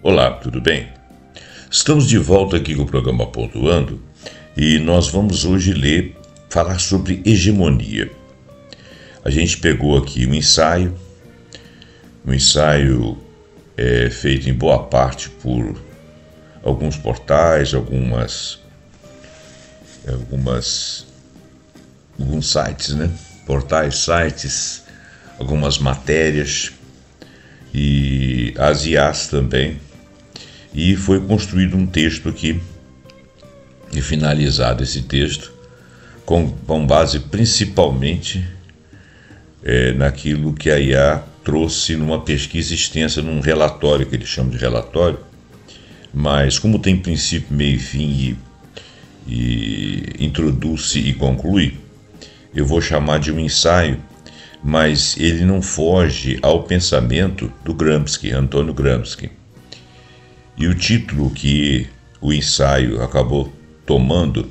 Olá, tudo bem? Estamos de volta aqui com o programa Pontuando e nós vamos hoje falar sobre hegemonia. A gente pegou aqui um ensaio feito em boa parte por alguns portais, alguns sites, né? Portais, sites, algumas matérias e as IAs também. E foi construído um texto aqui e finalizado esse texto com base principalmente naquilo que a IA trouxe numa pesquisa extensa, num relatório que eles chamam de relatório, mas como tem princípio, meio e fim e introduz e conclui, eu vou chamar de um ensaio, mas ele não foge ao pensamento do Gramsci, Antônio Gramsci. E o título que o ensaio acabou tomando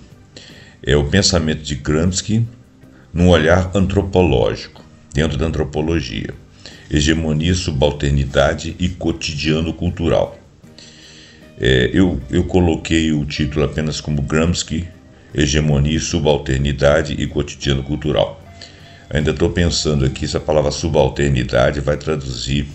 é o pensamento de Gramsci num olhar antropológico, dentro da antropologia, hegemonia, subalternidade e cotidiano cultural. Eu coloquei o título apenas como Gramsci, hegemonia, subalternidade e cotidiano cultural. Ainda estou pensando aqui se a palavra subalternidade vai traduzir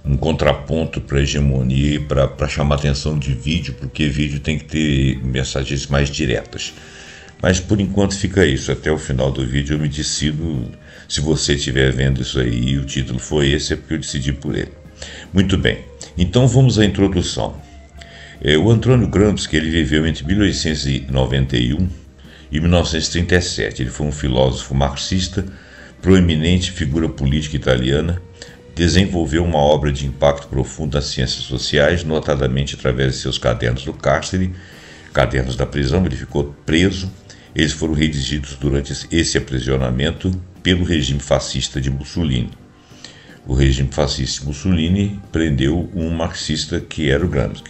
um contraponto para hegemonia e para chamar atenção de vídeo, porque vídeo tem que ter mensagens mais diretas. Mas por enquanto fica isso, até o final do vídeo eu me decido. Se você estiver vendo isso aí e o título foi esse, é porque eu decidi por ele. Muito bem, então vamos à introdução. O Antônio Gramsci, ele viveu entre 1891 e 1937. Ele foi um filósofo marxista, proeminente figura política italiana. Desenvolveu uma obra de impacto profundo nas ciências sociais, notadamente através de seus cadernos do cárcere, cadernos da prisão. Ele ficou preso. Eles foram redigidos durante esse aprisionamento pelo regime fascista de Mussolini. O regime fascista de Mussolini prendeu um marxista que era o Gramsci,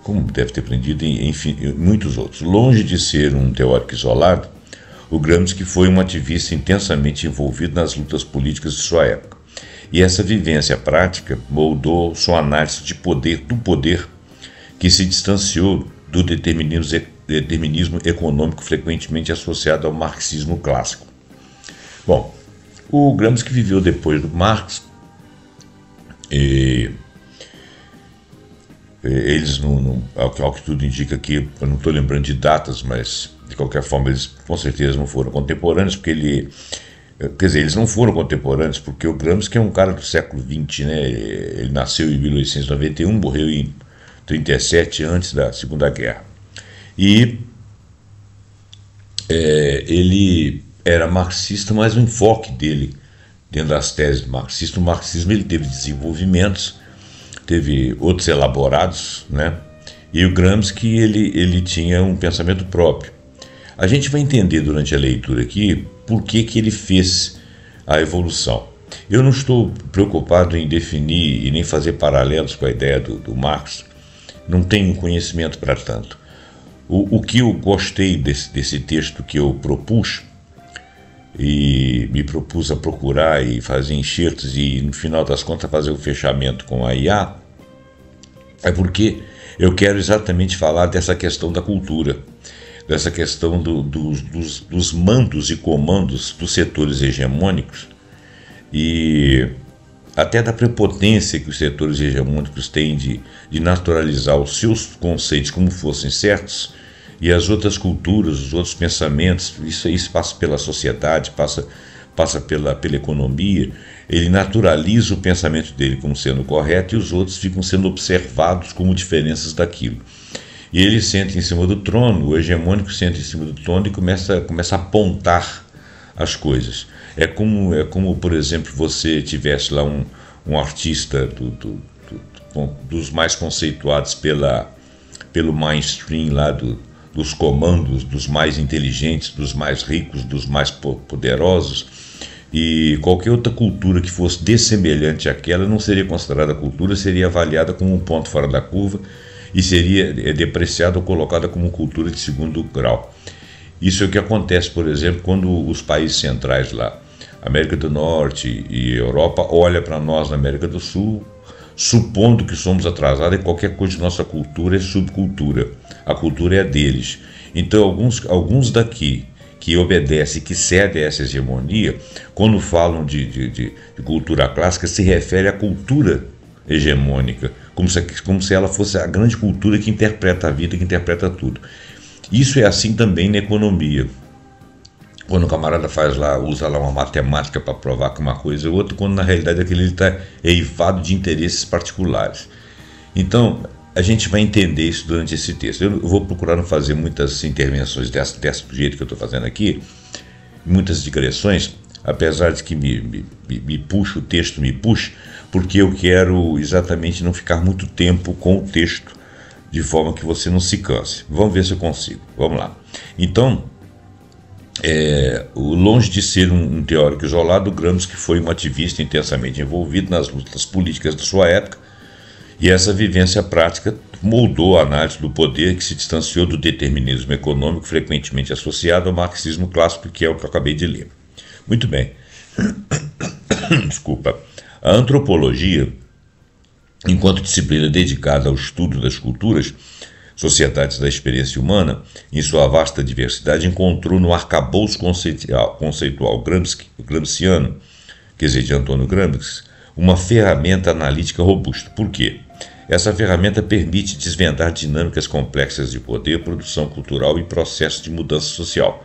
como deve ter prendido enfim, muitos outros. Longe de ser um teórico isolado, o Gramsci foi um ativista intensamente envolvido nas lutas políticas de sua época. E essa vivência prática moldou sua análise do poder, que se distanciou do determinismo econômico frequentemente associado ao marxismo clássico. Bom, o Gramsci viveu depois do Marx, e eles, ao que tudo indica aqui, eu não estou lembrando de datas, mas de qualquer forma eles com certeza não foram contemporâneos, porque eles não foram contemporâneos, porque o Gramsci é um cara do século XX, né? Ele nasceu em 1891, morreu em 37, antes da Segunda Guerra. E ele era marxista, mas o enfoque dele, dentro das teses do marxismo, o marxismo ele teve desenvolvimentos, teve outros elaborados, né? E o Gramsci ele tinha um pensamento próprio. A gente vai entender durante a leitura aqui por que ele fez a evolução. Eu não estou preocupado em definir e nem fazer paralelos com a ideia do Marx, não tenho conhecimento para tanto. O que eu gostei desse texto que eu propus, e me propus a procurar e fazer enxertos e no final das contas fazer o fechamento com a IA, é porque eu quero exatamente falar dessa questão da cultura, dessa questão dos mandos e comandos dos setores hegemônicos e até da prepotência que os setores hegemônicos têm de naturalizar os seus conceitos como fossem certos, e as outras culturas, os outros pensamentos, isso passa pela sociedade, passa pela economia, ele naturaliza o pensamento dele como sendo correto e os outros ficam sendo observados como diferenças daquilo. E ele senta em cima do trono, o hegemônico senta em cima do trono e começa a apontar as coisas. É como, por exemplo, você tivesse lá um artista dos mais conceituados pelo mainstream lá dos comandos, dos mais inteligentes, dos mais ricos, dos mais poderosos, e qualquer outra cultura que fosse dessemelhante àquela não seria considerada cultura, seria avaliada como um ponto fora da curva e seria depreciada ou colocada como cultura de segundo grau. Isso é o que acontece, por exemplo, quando os países centrais lá América do Norte e Europa olha para nós na América do Sul, supondo que somos atrasados e qualquer coisa de nossa cultura é subcultura. A cultura é a deles. Então, alguns daqui que obedecem, que cedem a essa hegemonia, quando falam de cultura clássica, se refere à cultura hegemônica, como se ela fosse a grande cultura que interpreta a vida, que interpreta tudo. Isso é assim também na economia. Quando o camarada usa lá uma matemática para provar que uma coisa é outra, quando na realidade aquele está eivado de interesses particulares. Então, a gente vai entender isso durante esse texto. Eu vou procurar não fazer muitas intervenções do jeito que eu estou fazendo aqui, muitas digressões, apesar de que o texto me puxa, porque eu quero exatamente não ficar muito tempo com o texto, de forma que você não se canse. Vamos ver se eu consigo. Vamos lá. Então, longe de ser um teórico isolado, Gramsci foi um ativista intensamente envolvido nas lutas políticas da sua época, e essa vivência prática moldou a análise do poder, que se distanciou do determinismo econômico frequentemente associado ao marxismo clássico, que é o que eu acabei de ler. Muito bem. Desculpa. A antropologia, enquanto disciplina dedicada ao estudo das culturas, sociedades da experiência humana, em sua vasta diversidade, encontrou no arcabouço conceitual gramsciano, quer dizer, de Antônio Gramsci, uma ferramenta analítica robusta. Por quê? Essa ferramenta permite desvendar dinâmicas complexas de poder, produção cultural e processos de mudança social.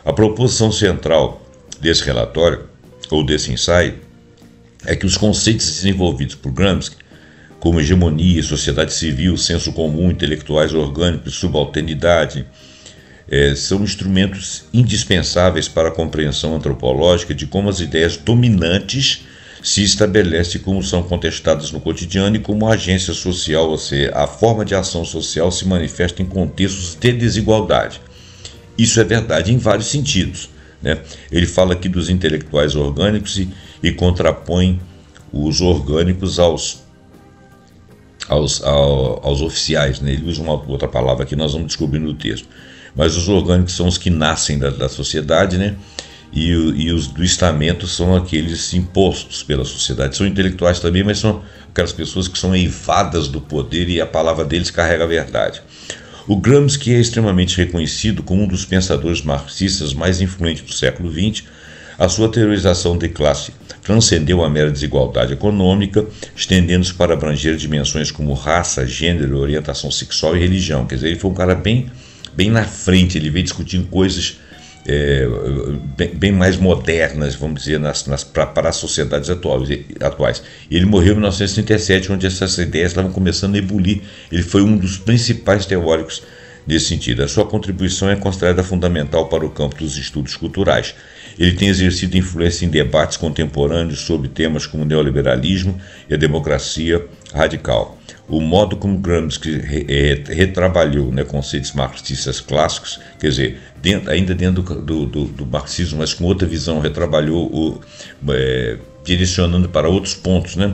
A proposição central desse relatório, ou desse ensaio, é que os conceitos desenvolvidos por Gramsci, como hegemonia, sociedade civil, senso comum, intelectuais orgânicos, subalternidade, são instrumentos indispensáveis para a compreensão antropológica de como as ideias dominantes se estabelecem, como são contestadas no cotidiano e como a agência social, ou seja, a forma de ação social se manifesta em contextos de desigualdade. Isso é verdade em vários sentidos, né? Ele fala aqui dos intelectuais orgânicos e contrapõe os orgânicos aos oficiais, né? Ele usa uma outra palavra que nós vamos descobrir no texto. Mas os orgânicos são os que nascem da sociedade, né? E os do estamento são aqueles impostos pela sociedade. São intelectuais também, mas são aquelas pessoas que são eivadas do poder e a palavra deles carrega a verdade. O Gramsci é extremamente reconhecido como um dos pensadores marxistas mais influentes do século XX. A sua teorização de classe transcendeu a mera desigualdade econômica, estendendo-se para abranger dimensões como raça, gênero, orientação sexual e religião. Quer dizer, ele foi um cara bem na frente, ele veio discutindo coisas bem mais modernas, vamos dizer, para as sociedades atuais. Ele morreu em 1937, onde essas ideias estavam começando a ebulir. Ele foi um dos principais teóricos nesse sentido. A sua contribuição é considerada fundamental para o campo dos estudos culturais. Ele tem exercido influência em debates contemporâneos sobre temas como o neoliberalismo e a democracia radical. O modo como Gramsci retrabalhou, né, conceitos marxistas clássicos, quer dizer, ainda dentro do marxismo, mas com outra visão, retrabalhou direcionando para outros pontos, né?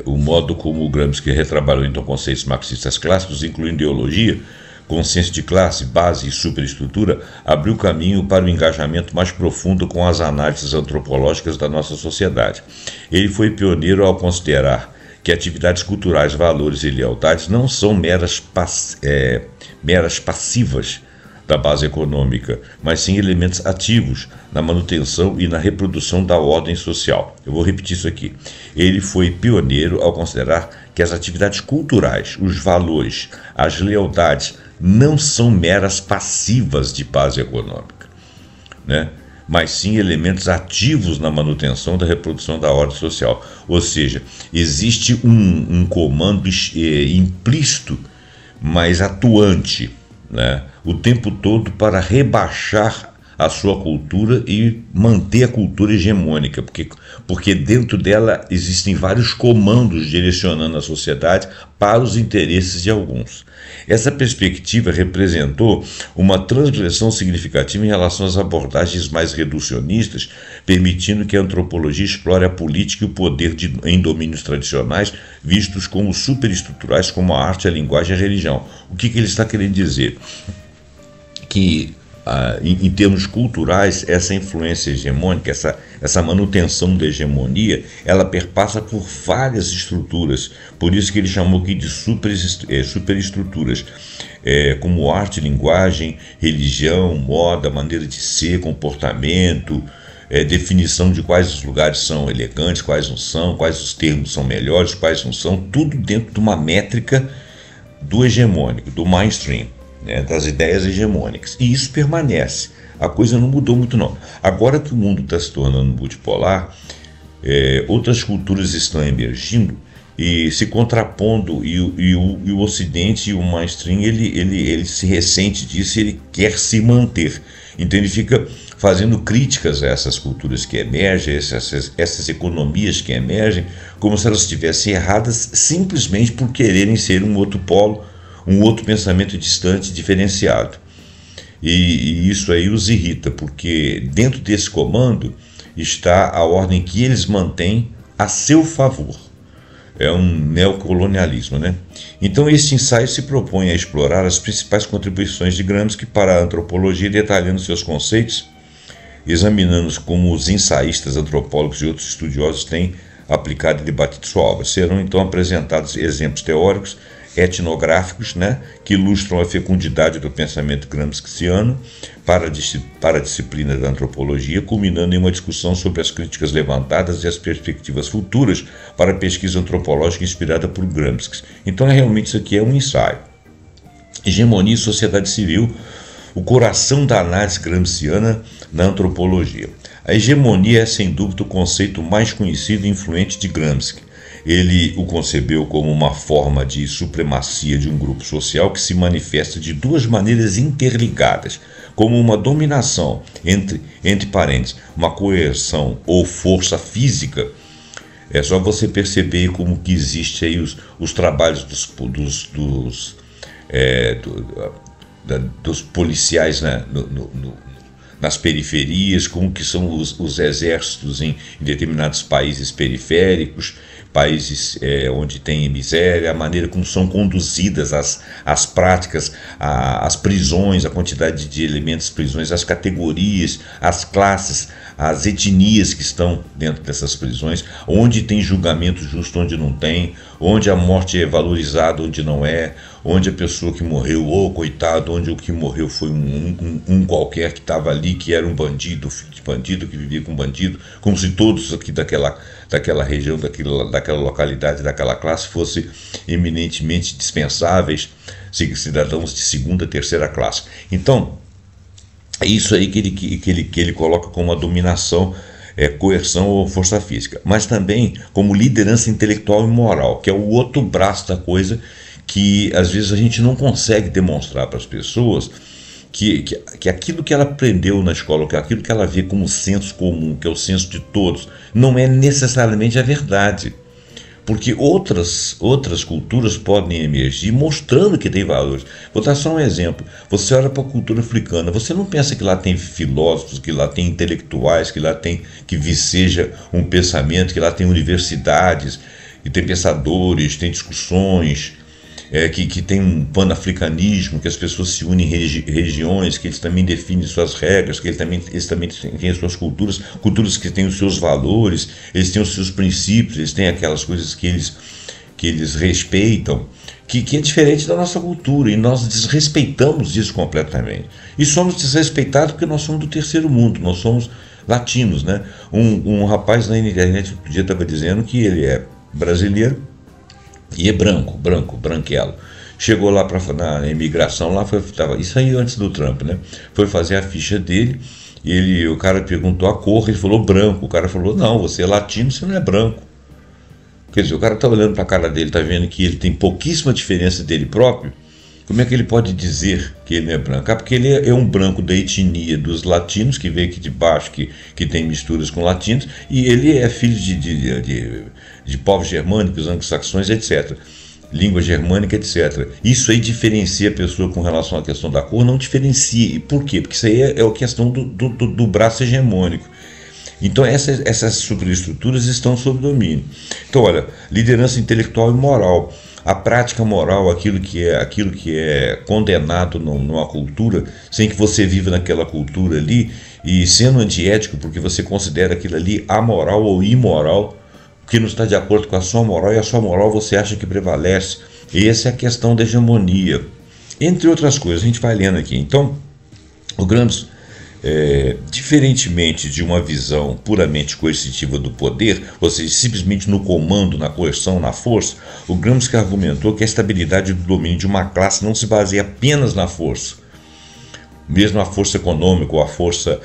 O modo como o Gramsci retrabalhou então conceitos marxistas clássicos, incluindo ideologia, consciência de classe, base e superestrutura, abriu caminho para o engajamento mais profundo com as análises antropológicas da nossa sociedade. Ele foi pioneiro ao considerar que atividades culturais, valores e lealdades não são meras passivas da base econômica, mas sim elementos ativos na manutenção e na reprodução da ordem social. Eu vou repetir isso aqui. Ele foi pioneiro ao considerar que as atividades culturais, os valores, as lealdades não são meras passivas de base econômica, né? Mas sim elementos ativos na manutenção da reprodução da ordem social. Ou seja, existe um comando implícito, mas atuante, né, o tempo todo para rebaixar a sua cultura e manter a cultura hegemônica, porque dentro dela existem vários comandos direcionando a sociedade para os interesses de alguns. Essa perspectiva representou uma transgressão significativa em relação às abordagens mais reducionistas, permitindo que a antropologia explore a política e o poder em domínios tradicionais, vistos como superestruturais, como a arte, a linguagem e a religião. O que ele está querendo dizer? Que em termos culturais, essa influência hegemônica, essa manutenção da hegemonia, ela perpassa por várias estruturas. Por isso que ele chamou aqui de superestruturas, como arte, linguagem, religião, moda, maneira de ser, comportamento, definição de quais os lugares são elegantes, quais não são, quais os termos são melhores, quais não são, tudo dentro de uma métrica do hegemônico, do mainstream, né, das ideias hegemônicas. E isso permanece. A coisa não mudou muito não. Agora que o mundo está se tornando multipolar, outras culturas estão emergindo e se contrapondo, e o Ocidente e o mainstream, ele se ressente disso, ele quer se manter. Então ele fica fazendo críticas a essas culturas que emergem, essas economias que emergem, como se elas estivessem erradas simplesmente por quererem ser um outro polo, um outro pensamento distante, diferenciado. E isso aí os irrita, porque dentro desse comando está a ordem que eles mantêm a seu favor. É um neocolonialismo, né? Então este ensaio se propõe a explorar as principais contribuições de Gramsci para a antropologia, detalhando seus conceitos, examinando como os ensaístas, antropólogos e outros estudiosos têm aplicado e debatido sua obra. Serão então apresentados exemplos teóricos, etnográficos, né, que ilustram a fecundidade do pensamento gramsciano para a disciplina da antropologia, culminando em uma discussão sobre as críticas levantadas e as perspectivas futuras para a pesquisa antropológica inspirada por Gramsci. Então, realmente, isso aqui é um ensaio. Hegemonia e sociedade civil, o coração da análise gramsciana na antropologia. A hegemonia é, sem dúvida, o conceito mais conhecido e influente de Gramsci. Ele o concebeu como uma forma de supremacia de um grupo social que se manifesta de duas maneiras interligadas, como uma dominação, entre parênteses, uma coerção ou força física. É só você perceber como que existe aí os trabalhos dos policiais, né, nas periferias, como que são os exércitos em determinados países periféricos, países onde tem miséria, a maneira como são conduzidas as práticas, as prisões, a quantidade de elementos prisões, as categorias, as classes, as etnias que estão dentro dessas prisões, onde tem julgamento justo, onde não tem, onde a morte é valorizada, onde não é, onde a pessoa que morreu, coitado, onde o que morreu foi um qualquer que estava ali, que era um bandido, filho de bandido, que vivia com bandido, como se todos aqui daquela região, daquela localidade, daquela classe fossem eminentemente dispensáveis, cidadãos de segunda, terceira classe. Então, é isso aí que ele coloca como a dominação, coerção ou força física, mas também como liderança intelectual e moral, que é o outro braço da coisa, que às vezes a gente não consegue demonstrar para as pessoas que aquilo que ela aprendeu na escola, que aquilo que ela vê como senso comum, que é o senso de todos, não é necessariamente a verdade. Porque outras culturas podem emergir mostrando que tem valores. Vou dar só um exemplo. Você olha para a cultura africana, você não pensa que lá tem filósofos, que lá tem intelectuais, que lá tem que viceja um pensamento, que lá tem universidades, que tem pensadores, tem discussões, que tem um panafricanismo, que as pessoas se unem em regiões, que eles também definem suas regras, que eles também têm as suas culturas que têm os seus valores, eles têm os seus princípios, eles têm aquelas coisas que eles respeitam, que é diferente da nossa cultura, e nós desrespeitamos isso completamente. E somos desrespeitados porque nós somos do terceiro mundo, nós somos latinos, né? Um rapaz na internet outro dia estava dizendo que ele é brasileiro, e é branquelo. Chegou lá na imigração, isso aí antes do Trump, né? Foi fazer a ficha dele, e o cara perguntou a cor, ele falou branco. O cara falou, não, você é latino, você não é branco. Quer dizer, o cara está olhando para a cara dele, está vendo que ele tem pouquíssima diferença dele próprio. Como é que ele pode dizer que ele não é branco? Porque ele é um branco da etnia dos latinos, que veio aqui de baixo, que tem misturas com latinos, e ele é filho de povos germânicos, anglo-saxões, etc. Língua germânica, etc. Isso aí diferencia a pessoa com relação à questão da cor? Não diferencia. E por quê? Porque isso aí é a questão do braço hegemônico. Então essas superestruturas estão sob domínio. Então olha, liderança intelectual e moral. a prática moral, aquilo que é condenado numa cultura, sem que você viva naquela cultura ali, e sendo antiético porque você considera aquilo ali amoral ou imoral, que não está de acordo com a sua moral, e a sua moral você acha que prevalece. E essa é a questão da hegemonia. Entre outras coisas, a gente vai lendo aqui. Então, o Gramsci, diferentemente de uma visão puramente coercitiva do poder, ou seja, simplesmente no comando, na coerção, na força, o Gramsci argumentou que a estabilidade do domínio de uma classe não se baseia apenas na força, mesmo a força econômica, ou a força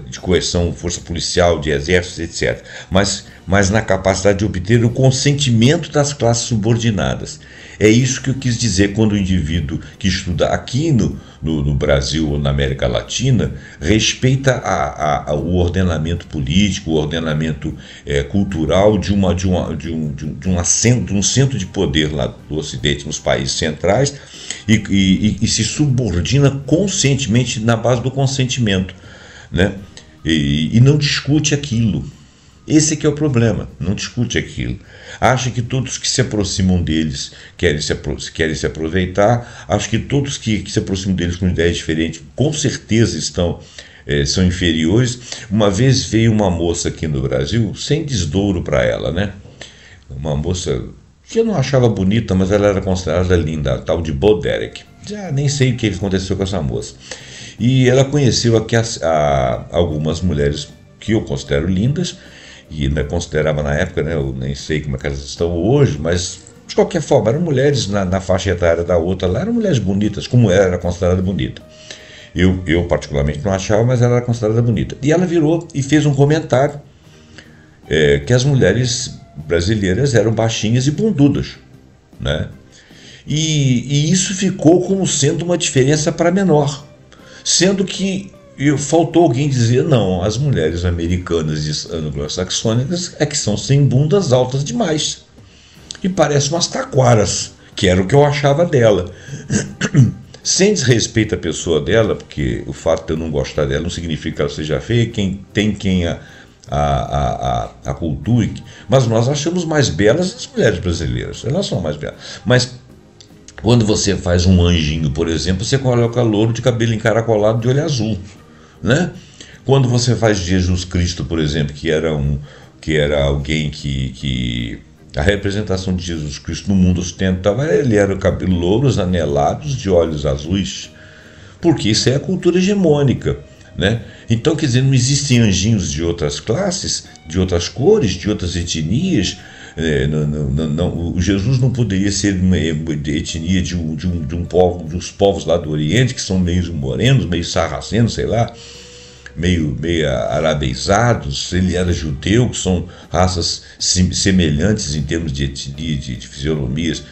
de coerção, força policial, de exército, etc., mas na capacidade de obter o consentimento das classes subordinadas. É isso que eu quis dizer quando o indivíduo que estuda aqui no Brasil ou na América Latina respeita o ordenamento político, o ordenamento cultural de um centro de poder lá do Ocidente, nos países centrais, e se subordina conscientemente na base do consentimento, né? E não discute aquilo. Esse que é o problema, não discute aquilo. Acha que todos que se aproximam deles querem se aproveitar, acha que todos que se aproximam deles com ideias diferentes com certeza são inferiores. Uma vez veio uma moça aqui no Brasil, sem desdouro para ela, né? Uma moça que eu não achava bonita, mas ela era considerada linda, a tal de Bo Derek. Já nem sei o que aconteceu com essa moça. E ela conheceu aqui algumas mulheres que eu considero lindas, e ainda considerava na época, né? Eu nem sei como é que elas estão hoje, mas de qualquer forma eram mulheres na faixa etária da outra lá, eram mulheres bonitas, como ela era considerada bonita. Eu particularmente não achava, mas ela era considerada bonita. E ela virou e fez um comentário que as mulheres brasileiras eram baixinhas e bundudas, né? E isso ficou como sendo uma diferença para menor, sendo que faltou alguém dizer, não, as mulheres americanas e anglo-saxônicas é que são sem bundas altas demais e parecem umas taquaras, que era o que eu achava dela. Sem desrespeito à pessoa dela, porque o fato de eu não gostar dela não significa que ela seja feia, quem a culture, mas nós achamos mais belas as mulheres brasileiras, elas são mais belas. Mas quando você faz um anjinho, por exemplo, você coloca louro de cabelo encaracolado de olho azul, né? Quando você faz Jesus Cristo, por exemplo, que era alguém que a representação de Jesus Cristo no mundo ocidental, ele era o cabelo louros, anelados, de olhos azuis, porque isso é a cultura hegemônica, né? Então, quer dizer, não existem anjinhos de outras classes, de outras cores, de outras etnias. O Jesus não poderia ser de etnia de uns povos lá do Oriente, que são meio morenos, meio sarracenos, sei lá, meio arabeizados. Ele era judeu, que são raças semelhantes em termos de etnia, de fisionomias,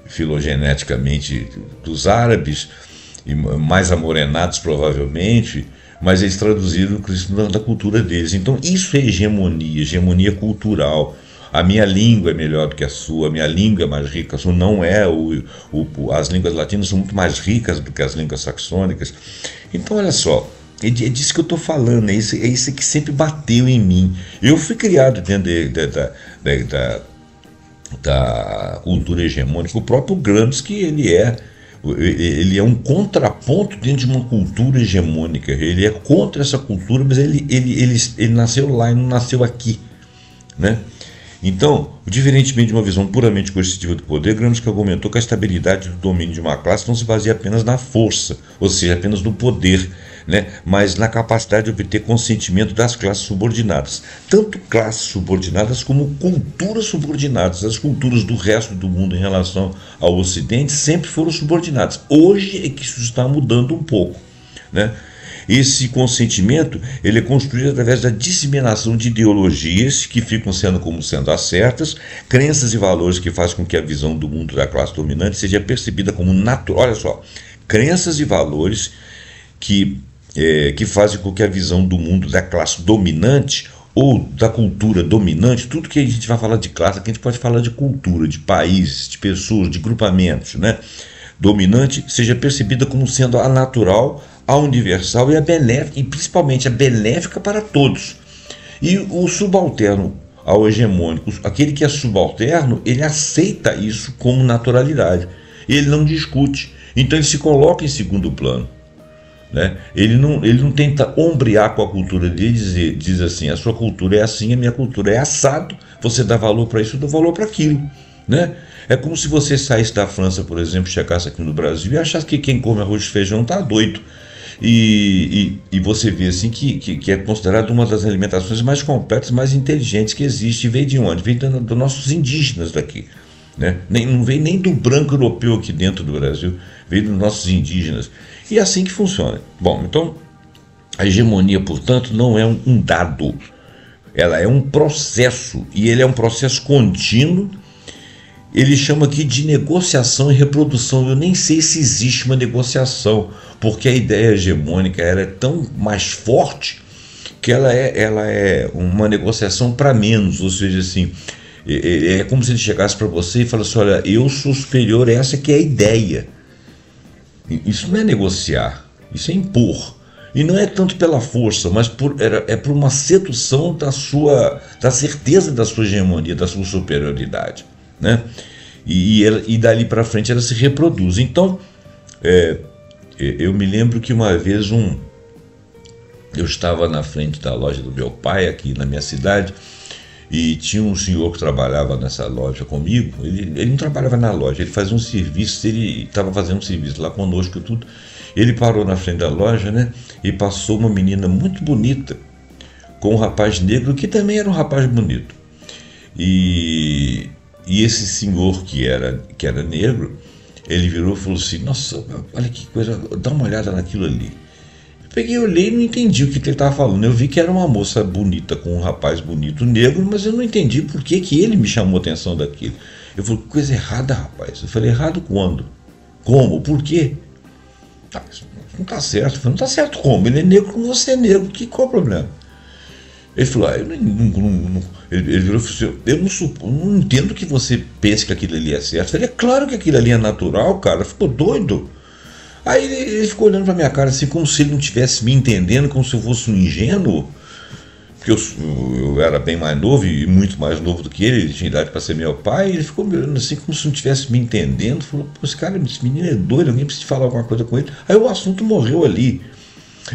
filogeneticamente dos árabes, e mais amorenados provavelmente, mas eles traduziram o Cristo da cultura deles. Então isso é hegemonia cultural. A minha língua é melhor do que a sua, a minha língua é mais rica, a sua não é. As línguas latinas são muito mais ricas do que as línguas saxônicas. Então olha só, é disso que eu estou falando, é isso que sempre bateu em mim. Eu fui criado dentro da cultura hegemônica. O próprio Gramsci, ele é um contraponto dentro de uma cultura hegemônica. Ele é contra essa cultura, mas ele nasceu lá e não nasceu aqui, né? Então, diferentemente de uma visão puramente coercitiva do poder, Gramsci argumentou que a estabilidade do domínio de uma classe não se baseia apenas na força, ou seja, apenas no poder, né? Mas na capacidade de obter consentimento das classes subordinadas. Tanto classes subordinadas como culturas subordinadas. As culturas do resto do mundo em relação ao Ocidente sempre foram subordinadas. Hoje é que isso está mudando um pouco, né? Esse consentimento ele é construído através da disseminação de ideologias que ficam como sendo as certas, crenças e valores que fazem com que a visão do mundo da classe dominante seja percebida como natural. Olha só, crenças e valores que fazem com que a visão do mundo da classe dominante ou da cultura dominante, tudo que a gente vai falar de classe, aqui a gente pode falar de cultura, de países, de pessoas, de grupamentos, né? Dominante seja percebida como sendo a natural, a universal e a benéfica, e principalmente a benéfica para todos. E o subalterno ao hegemônico. Aquele que é subalterno, ele aceita isso como naturalidade. Ele não discute. Então ele se coloca em segundo plano. Né? Ele não tenta ombrear com a cultura dele, diz assim: a sua cultura é assim, a minha cultura é assado, você dá valor para isso, eu dou valor para aquilo. Né? É como se você saísse da França, por exemplo, chegasse aqui no Brasil e achasse que quem come arroz e feijão está doido. E você vê assim que é considerado uma das alimentações mais completas, mais inteligentes que existe. E veio de onde? Veio dos nossos indígenas daqui. Né? Não veio nem do branco europeu aqui dentro do Brasil, veio dos nossos indígenas. E é assim que funciona. Bom, então a hegemonia, portanto, não é um dado, ela é um processo, e ele é um processo contínuo. Ele chama aqui de negociação e reprodução. Eu nem sei se existe uma negociação, porque a ideia hegemônica ela é tão mais forte que ela é uma negociação para menos, ou seja, assim, é como se ele chegasse para você e falasse: olha, eu sou superior, essa que é a ideia. Isso não é negociar, isso é impor. E não é tanto pela força, mas por uma sedução da certeza da sua hegemonia, da sua superioridade. Né? E dali para frente ela se reproduz. Então, eu me lembro que uma vez eu estava na frente da loja do meu pai aqui na minha cidade, e tinha um senhor que trabalhava nessa loja comigo. Ele não trabalhava na loja, ele fazia um serviço, ele estava fazendo um serviço lá conosco e tudo. Ele parou na frente da loja, né, e passou uma menina muito bonita com um rapaz negro que também era um rapaz bonito. E esse senhor que era negro, ele virou e falou assim: nossa, olha que coisa, dá uma olhada naquilo ali. Eu peguei, olhei e não entendi o que ele estava falando. Eu vi que era uma moça bonita com um rapaz bonito negro, mas eu não entendi por que ele me chamou a atenção daquilo. Eu falei: que coisa errada, rapaz. Eu falei: errado quando? Como? Por quê? Não está certo. Eu falei: não está certo como? Ele é negro como você é negro. Qual é o problema? Ele falou: ele virou e falou assim: eu não entendo que você pense que aquilo ali é certo. Eu falei: é claro que aquilo ali é natural, cara. Ficou doido. Aí ele ficou olhando pra minha cara assim, como se ele não estivesse me entendendo, como se eu fosse um ingênuo. Porque eu era bem mais novo e muito mais novo do que ele tinha idade para ser meu pai. E ele ficou me olhando assim, como se não estivesse me entendendo. Falou: pô, esse menino é doido, alguém precisa falar alguma coisa com ele. Aí o assunto morreu ali.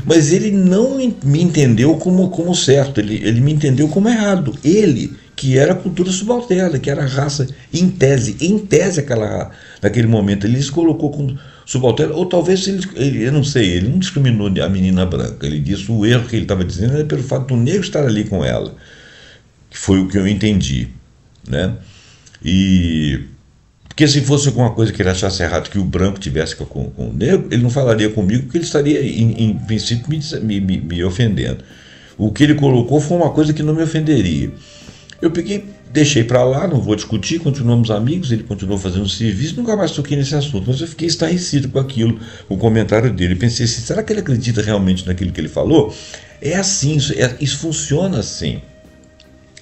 Mas ele não me entendeu como certo, ele me entendeu como errado. Ele, que era a cultura subalterna, que era a raça em tese naquele momento, ele se colocou como subalterno, ou talvez eu não sei, ele não discriminou a menina branca. Ele disse o erro que ele estava dizendo era pelo fato do negro estar ali com ela, que foi o que eu entendi, né? Porque se fosse alguma coisa que ele achasse errado, que o branco tivesse com o negro, ele não falaria comigo, porque ele estaria, em princípio, me ofendendo. O que ele colocou foi uma coisa que não me ofenderia. Eu peguei, deixei para lá, não vou discutir, continuamos amigos, ele continuou fazendo serviço, nunca mais toquei nesse assunto, mas eu fiquei estarrecido com aquilo, com o comentário dele. Pensei assim: será que ele acredita realmente naquilo que ele falou? É assim, isso funciona assim.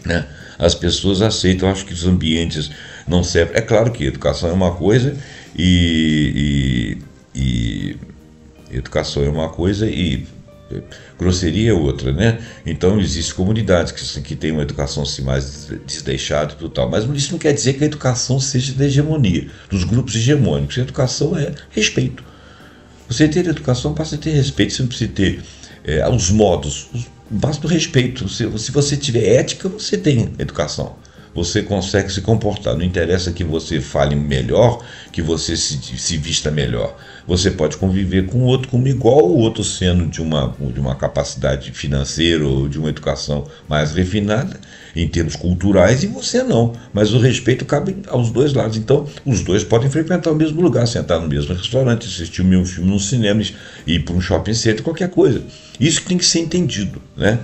Né? As pessoas aceitam, acho que os ambientes não servem. É claro que educação é uma coisa e educação é uma coisa e grosseria é outra, né? Então existem comunidades que têm uma educação assim, mais desleixada e tal, mas isso não quer dizer que a educação seja da hegemonia, dos grupos hegemônicos. A educação é respeito. Você ter educação passa a ter respeito, você não precisa ter os modos, basta o respeito. Se você tiver ética, você tem educação. Você consegue se comportar. Não interessa que você fale melhor, que você se vista melhor. Você pode conviver com o outro como igual, o outro sendo de uma capacidade financeira ou de uma educação mais refinada em termos culturais, e você não. Mas o respeito cabe aos dois lados. Então, os dois podem frequentar o mesmo lugar, sentar no mesmo restaurante, assistir o mesmo filme no cinema, ir para um shopping center, qualquer coisa. Isso que tem que ser entendido, né?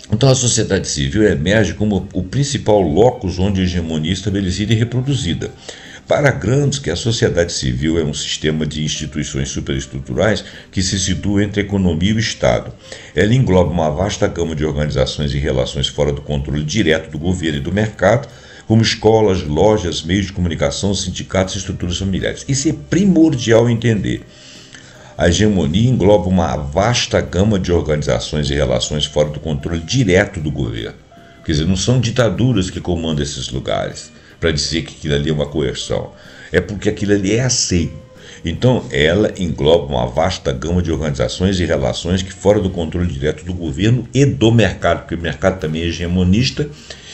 Então a sociedade civil emerge como o principal locus onde a hegemonia é estabelecida e reproduzida. Para Gramsci, a sociedade civil é um sistema de instituições superestruturais que se situa entre a economia e o Estado. Ela engloba uma vasta gama de organizações e relações fora do controle direto do governo e do mercado, como escolas, lojas, meios de comunicação, sindicatos e estruturas familiares. Isso é primordial entender. A hegemonia engloba uma vasta gama de organizações e relações fora do controle direto do governo. Quer dizer, não são ditaduras que comandam esses lugares para dizer que aquilo ali é uma coerção. É porque aquilo ali é aceito. Então, ela engloba uma vasta gama de organizações e relações que fora do controle direto do governo e do mercado, porque o mercado também é hegemonista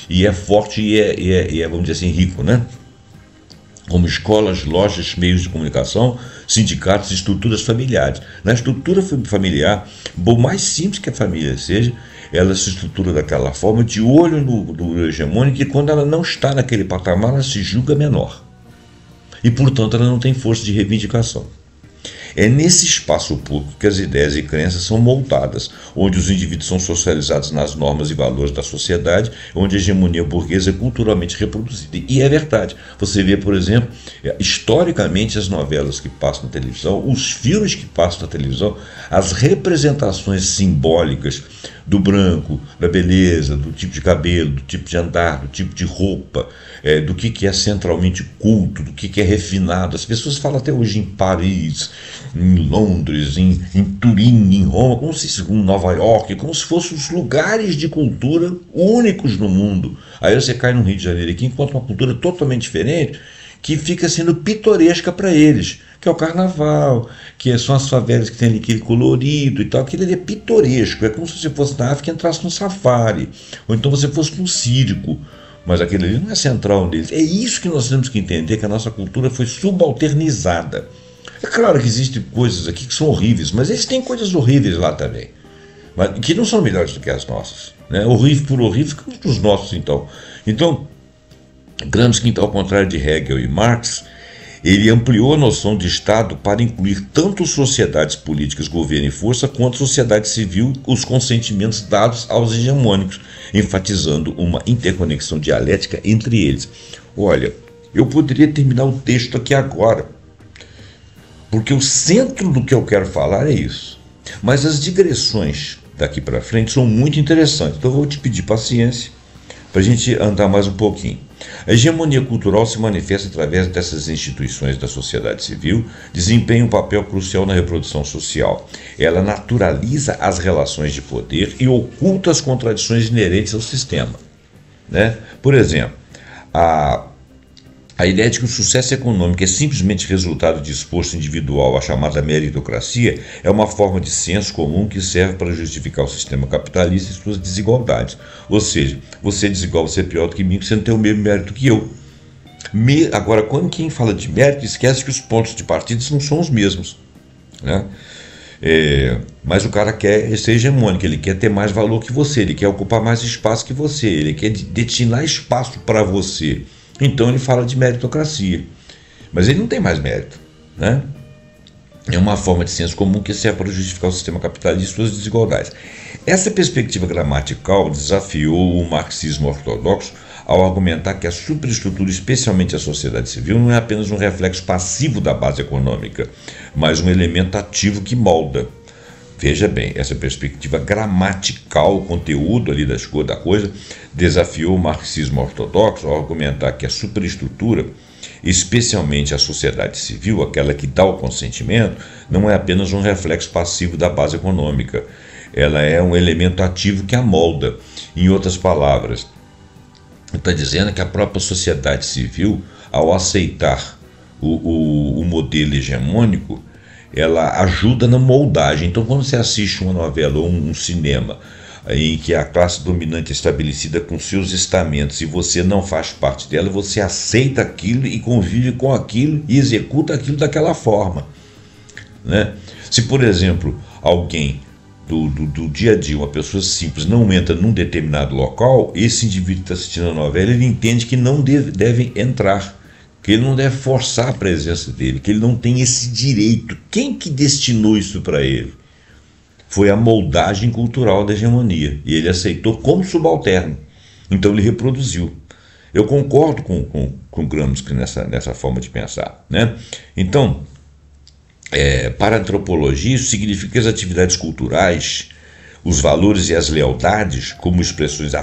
e é forte e é, vamos dizer assim, rico, né? Como escolas, lojas, meios de comunicação, sindicatos e estruturas familiares. Na estrutura familiar, por mais simples que a família seja, ela se estrutura daquela forma, de olho no hegemônico, e quando ela não está naquele patamar, ela se julga menor. E, portanto, ela não tem força de reivindicação. É nesse espaço público que as ideias e crenças são moldadas, onde os indivíduos são socializados nas normas e valores da sociedade, onde a hegemonia burguesa é culturalmente reproduzida. E é verdade. Você vê, por exemplo, historicamente as novelas que passam na televisão, os filmes que passam na televisão, as representações simbólicas do branco, da beleza, do tipo de cabelo, do tipo de andar, do tipo de roupa, do que é centralmente culto, do que é refinado. As pessoas falam até hoje em Paris, em Londres, em Turim, em Roma, como se em Nova York, como se fossem os lugares de cultura únicos no mundo. Aí você cai no Rio de Janeiro aqui, encontra uma cultura totalmente diferente, que fica sendo pitoresca para eles, que é o carnaval, que são as favelas que tem ali aquele colorido e tal. Aquilo ali é pitoresco, é como se você fosse na África e entrasse num safari, ou então você fosse num circo, mas aquilo ali não é central deles. É isso que nós temos que entender, que a nossa cultura foi subalternizada. É claro que existem coisas aqui que são horríveis, mas eles têm coisas horríveis lá também, mas que não são melhores do que as nossas, né? Horrível por horrível, como os nossos, então. Então, Gramsci, ao contrário de Hegel e Marx, ele ampliou a noção de Estado para incluir tanto sociedades políticas, governo e força, quanto sociedade civil, os consentimentos dados aos hegemônicos, enfatizando uma interconexão dialética entre eles. Olha, eu poderia terminar o texto aqui agora, porque o centro do que eu quero falar é isso. Mas as digressões daqui para frente são muito interessantes, então eu vou te pedir paciência para a gente andar mais um pouquinho. A hegemonia cultural se manifesta através dessas instituições da sociedade civil, desempenha um papel crucial na reprodução social. Ela naturaliza as relações de poder e oculta as contradições inerentes ao sistema, né? Por exemplo, a ideia de que o sucesso econômico é simplesmente resultado de esforço individual, a chamada meritocracia, é uma forma de senso comum que serve para justificar o sistema capitalista e suas desigualdades. Ou seja, você é desigual, você é pior do que mim, você não tem o mesmo mérito que eu. Agora, quando quem fala de mérito, esquece que os pontos de partida não são os mesmos, né? Mas o cara quer ser hegemônico, ele quer ter mais valor que você, ele quer ocupar mais espaço que você, ele quer destinar espaço para você. Então ele fala de meritocracia, mas ele não tem mais mérito, né? É uma forma de senso comum que serve para justificar o sistema capitalista e suas desigualdades. Essa perspectiva gramatical desafiou o marxismo ortodoxo ao argumentar que a superestrutura, especialmente a sociedade civil, não é apenas um reflexo passivo da base econômica, mas um elemento ativo que molda. Veja bem, essa perspectiva gramatical, o conteúdo ali da coisa, desafiou o marxismo ortodoxo ao argumentar que a superestrutura, especialmente a sociedade civil, aquela que dá o consentimento, não é apenas um reflexo passivo da base econômica, ela é um elemento ativo que a molda. Em outras palavras, está dizendo que a própria sociedade civil, ao aceitar o modelo hegemônico, ela ajuda na moldagem. Então, quando você assiste uma novela ou um cinema em que a classe dominante é estabelecida com seus estamentos e você não faz parte dela, você aceita aquilo e convive com aquilo e executa aquilo daquela forma, né? Se, por exemplo, alguém do dia a dia, uma pessoa simples, não entra num determinado local, esse indivíduo que está assistindo a novela, ele entende que não deve entrar, que ele não deve forçar a presença dele, que ele não tem esse direito. Quem que destinou isso para ele? Foi a moldagem cultural da hegemonia, e ele aceitou como subalterno, então ele reproduziu. Eu concordo com Gramsci nessa forma de pensar, né? Então, para a antropologia, isso significa que as atividades culturais, os valores e as lealdades, como expressões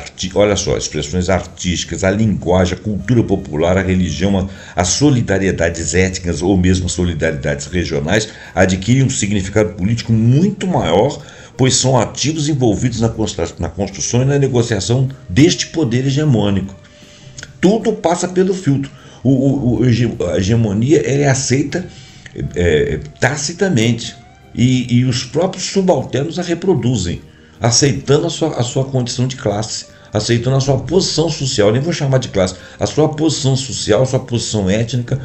artísticas, a linguagem, a cultura popular, a religião, as solidariedades étnicas ou mesmo solidariedades regionais, adquirem um significado político muito maior pois são ativos envolvidos na construção e na negociação deste poder hegemônico. Tudo passa pelo filtro. A hegemonia é aceita tacitamente, e os próprios subalternos a reproduzem, aceitando a sua condição de classe, aceitando a sua posição social, nem vou chamar de classe, a sua posição social, a sua posição étnica,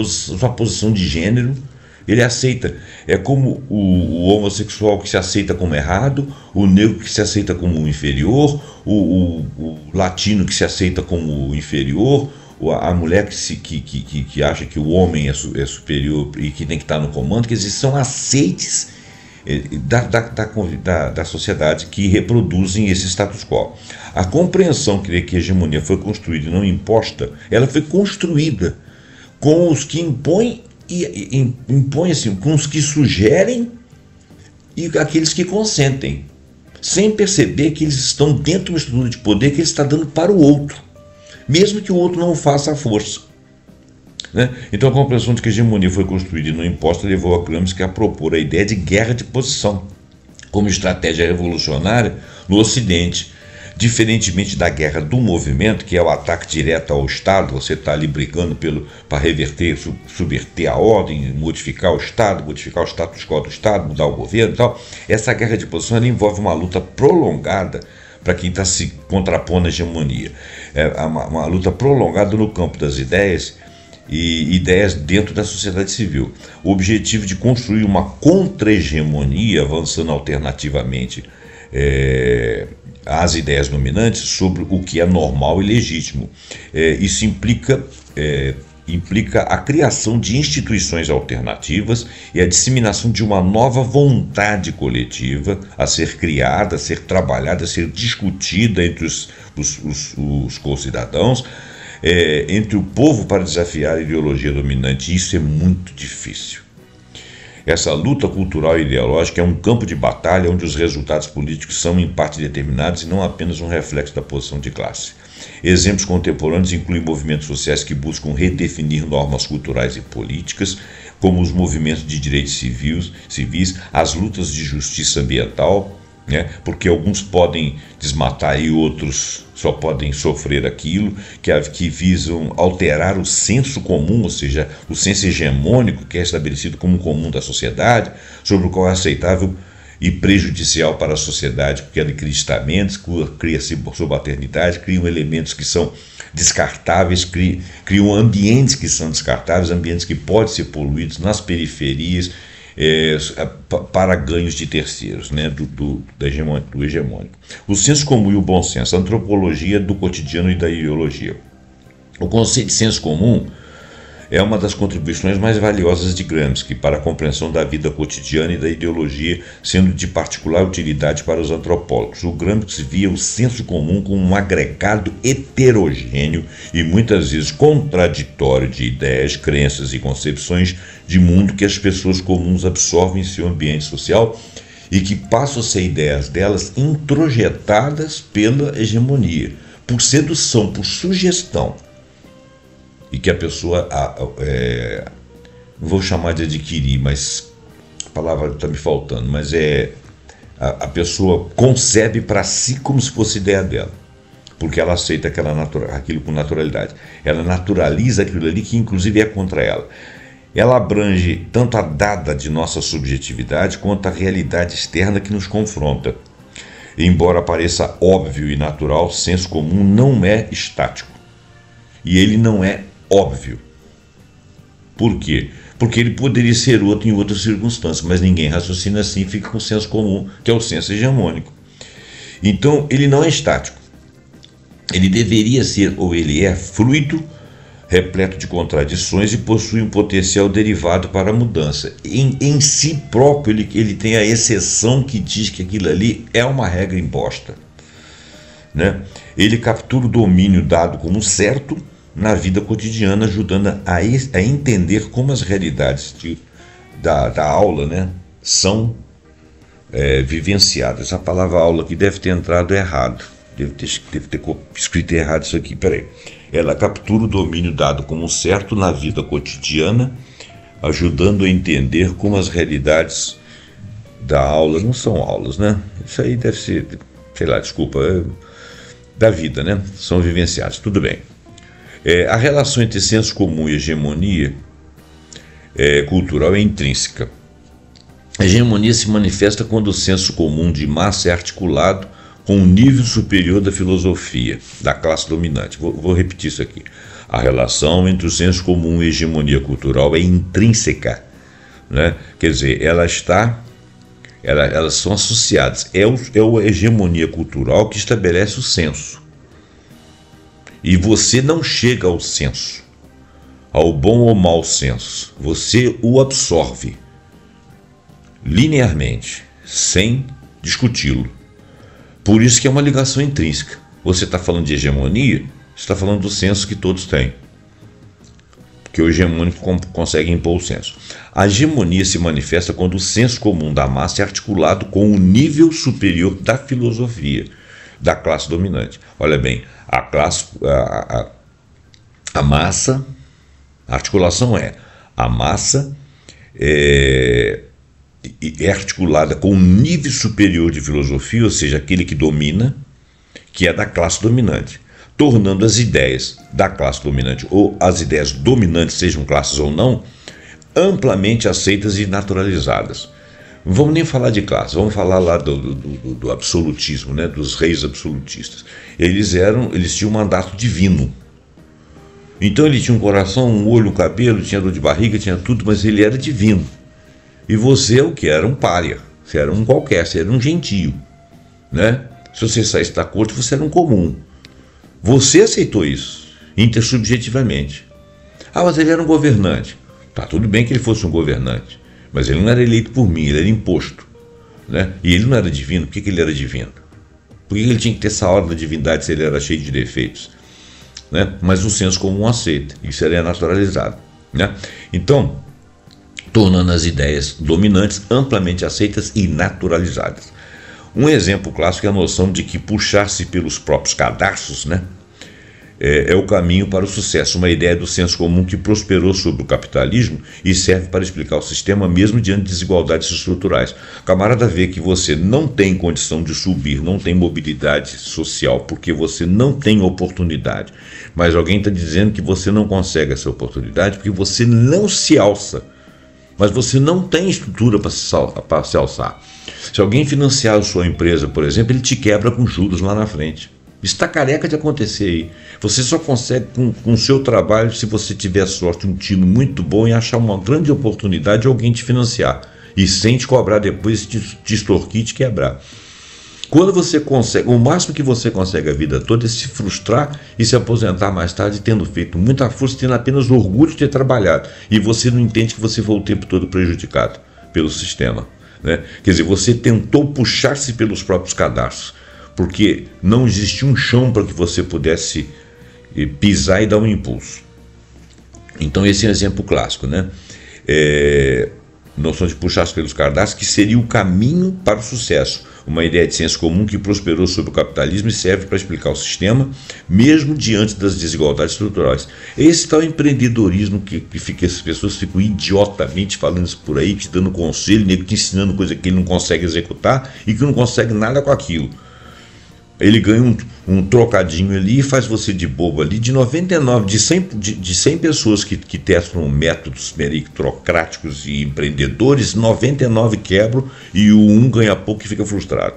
sua posição de gênero. Ele aceita. É como o homossexual que se aceita como errado, o negro que se aceita como inferior, o latino que se aceita como inferior, a mulher que acha que o homem é superior e que tem que estar no comando. Quer dizer, são aceites da sociedade que reproduzem esse status quo. A compreensão que a hegemonia foi construída e não imposta, ela foi construída com os que impõem, assim, com os que sugerem e aqueles que consentem, sem perceber que eles estão dentro de uma estrutura de poder que ele está dando para o outro, mesmo que o outro não o faça à força. Né? Então a compreensão de que a hegemonia foi construída e não imposta levou a Gramsci a propor a ideia de guerra de posição como estratégia revolucionária no Ocidente. Diferentemente da guerra do movimento, que é o ataque direto ao Estado, você está ali brigando para reverter, subverter a ordem, modificar o Estado, modificar o status quo do Estado, mudar o governo e tal. Essa guerra de posição ela envolve uma luta prolongada para quem está se contrapondo à hegemonia. É uma luta prolongada no campo das ideias e ideias dentro da sociedade civil. O objetivo de construir uma contra-hegemonia, avançando alternativamente às ideias dominantes sobre o que é normal e legítimo. Isso implica a criação de instituições alternativas e a disseminação de uma nova vontade coletiva a ser criada, a ser trabalhada, a ser discutida entre os concidadãos, entre o povo para desafiar a ideologia dominante. Isso é muito difícil. Essa luta cultural e ideológica é um campo de batalha onde os resultados políticos são em parte determinados e não apenas um reflexo da posição de classe. Exemplos contemporâneos incluem movimentos sociais que buscam redefinir normas culturais e políticas, como os movimentos de direitos civis, as lutas de justiça ambiental, né? Porque alguns podem desmatar e outros só podem sofrer aquilo, que visam alterar o senso comum, ou seja, o senso hegemônico que é estabelecido como comum da sociedade, sobre o qual é aceitável e prejudicial para a sociedade, porque ela cria estamentos, cria subalternidade, criam elementos que são descartáveis, criam ambientes que são descartáveis, ambientes que podem ser poluídos nas periferias, para ganhos de terceiros, né, do hegemônico. O senso comum e o bom senso, a antropologia do cotidiano e da ideologia. O conceito de senso comum é uma das contribuições mais valiosas de Gramsci para a compreensão da vida cotidiana e da ideologia, sendo de particular utilidade para os antropólogos. O Gramsci via o senso comum como um agregado heterogêneo e muitas vezes contraditório de ideias, crenças e concepções de mundo que as pessoas comuns absorvem em seu ambiente social e que passam a ser ideias delas introjetadas pela hegemonia, por sedução, por sugestão. E que a pessoa, não vou chamar de adquirir, mas a palavra está me faltando, mas a pessoa concebe para si como se fosse ideia dela, porque ela aceita aquilo com naturalidade. Ela naturaliza aquilo ali que inclusive é contra ela. Ela abrange tanto a dada de nossa subjetividade quanto a realidade externa que nos confronta. Embora pareça óbvio e natural, o senso comum não é estático. E ele não é óbvio. Por quê? Porque ele poderia ser outro em outras circunstâncias, mas ninguém raciocina assim, fica com o senso comum, que é o senso hegemônico. Então, ele não é estático. Ele deveria ser, ou ele é, fluido, repleto de contradições e possui um potencial derivado para a mudança. Em si próprio, ele tem a exceção que diz que aquilo ali é uma regra imposta. Né? Ele captura o domínio dado como certo na vida cotidiana, ajudando a entender como as realidades da aula, né, são vivenciadas. A palavra aula aqui deve ter entrado errado, deve ter escrito errado isso aqui, peraí. Ela captura o domínio dado como certo na vida cotidiana, ajudando a entender como as realidades da aula, não são aulas, né? Isso aí deve ser, sei lá, desculpa, da vida, né? São vivenciados, tudo bem. A relação entre senso comum e hegemonia cultural é intrínseca. A hegemonia se manifesta quando o senso comum de massa é articulado com um nível superior da filosofia, da classe dominante. Vou repetir isso aqui. A relação entre o senso comum e a hegemonia cultural é intrínseca, né? Quer dizer, elas são associadas. É a hegemonia cultural que estabelece o senso. E você não chega ao senso, ao bom ou mau senso. Você o absorve linearmente, sem discuti-lo. Por isso que é uma ligação intrínseca. Você está falando de hegemonia, você está falando do senso que todos têm. Porque o hegemônico consegue impor o senso. A hegemonia se manifesta quando o senso comum da massa é articulado com o nível superior da filosofia, da classe dominante. Olha bem, a massa, a articulação a massa é articulada com um nível superior de filosofia, ou seja, aquele que domina, que é da classe dominante, tornando as ideias da classe dominante, ou as ideias dominantes, sejam classes ou não, amplamente aceitas e naturalizadas. Não vamos nem falar de classe, vamos falar lá do absolutismo, né, dos reis absolutistas. Eles tinham um mandato divino. Então ele tinha um coração, um olho, um cabelo, tinha dor de barriga, tinha tudo, mas ele era divino. E você é o que? Era um pária, você era um qualquer, você era um gentio, né? Se você saísse da corte, você era um comum. Você aceitou isso, intersubjetivamente. Mas ele era um governante. Tá, tudo bem que ele fosse um governante, mas ele não era eleito por mim, ele era imposto, né? E ele não era divino. Por que ele era divino? Por que ele tinha que ter essa ordem da divindade se ele era cheio de defeitos, né? Mas o senso comum aceita, isso era naturalizado, né? Então, tornando as ideias dominantes amplamente aceitas e naturalizadas. Um exemplo clássico é a noção de que puxar-se pelos próprios cadarços, né, é o caminho para o sucesso, uma ideia do senso comum que prosperou sobre o capitalismo e serve para explicar o sistema mesmo diante de desigualdades estruturais. O camarada vê que você não tem condição de subir, não tem mobilidade social, porque você não tem oportunidade, mas alguém está dizendo que você não consegue essa oportunidade porque você não se alça. Mas você não tem estrutura para se alçar. Se alguém financiar a sua empresa, por exemplo, ele te quebra com juros lá na frente. Isso está careca de acontecer aí. Você só consegue com o seu trabalho se você tiver sorte, um time muito bom e achar uma grande oportunidade de alguém te financiar. E sem te cobrar depois, te extorquir e te quebrar. Quando você consegue, o máximo que você consegue a vida toda é se frustrar e se aposentar mais tarde, tendo feito muita força, tendo apenas orgulho de ter trabalhado. E você não entende que você foi o tempo todo prejudicado pelo sistema, né? Quer dizer, você tentou puxar-se pelos próprios cadarços, porque não existia um chão para que você pudesse pisar e dar um impulso. Então esse é um exemplo clássico, né? Noção de puxar-se pelos cadarços, que seria o caminho para o sucesso. Uma ideia de senso comum que prosperou sobre o capitalismo e serve para explicar o sistema, mesmo diante das desigualdades estruturais. Esse tal empreendedorismo que essas pessoas ficam idiotamente falando isso por aí, te dando conselho, te ensinando coisa que ele não consegue executar e que não consegue nada com aquilo. Ele ganha um trocadinho ali e faz você de bobo ali. De 99, de 100 pessoas que testam métodos meritocráticos e empreendedores, 99 quebram e o 1 ganha pouco e fica frustrado.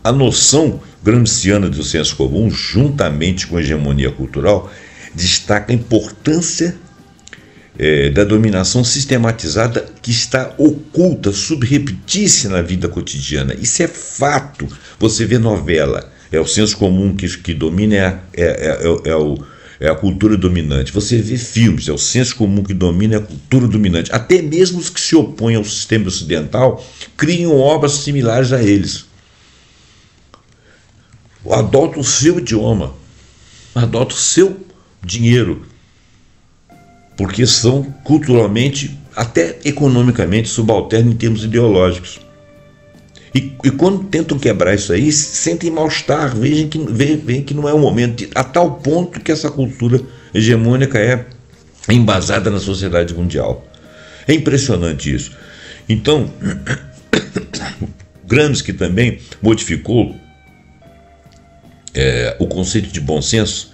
A noção gramsciana do senso comum, juntamente com a hegemonia cultural, destaca a importância da dominação sistematizada que está oculta, subreptícia na vida cotidiana. Isso é fato. Você vê novela. É o senso comum que domina, é a cultura dominante. Você vê filmes, é o senso comum que domina a cultura dominante. Até mesmo os que se opõem ao sistema ocidental criam obras similares a eles. Adota o seu idioma, adota o seu dinheiro, porque são culturalmente, até economicamente, subalternos em termos ideológicos. E quando tentam quebrar isso aí, sentem mal-estar, veem que não é o momento, a tal ponto que essa cultura hegemônica é embasada na sociedade mundial. É impressionante isso. Então, Gramsci também modificou o conceito de bom senso,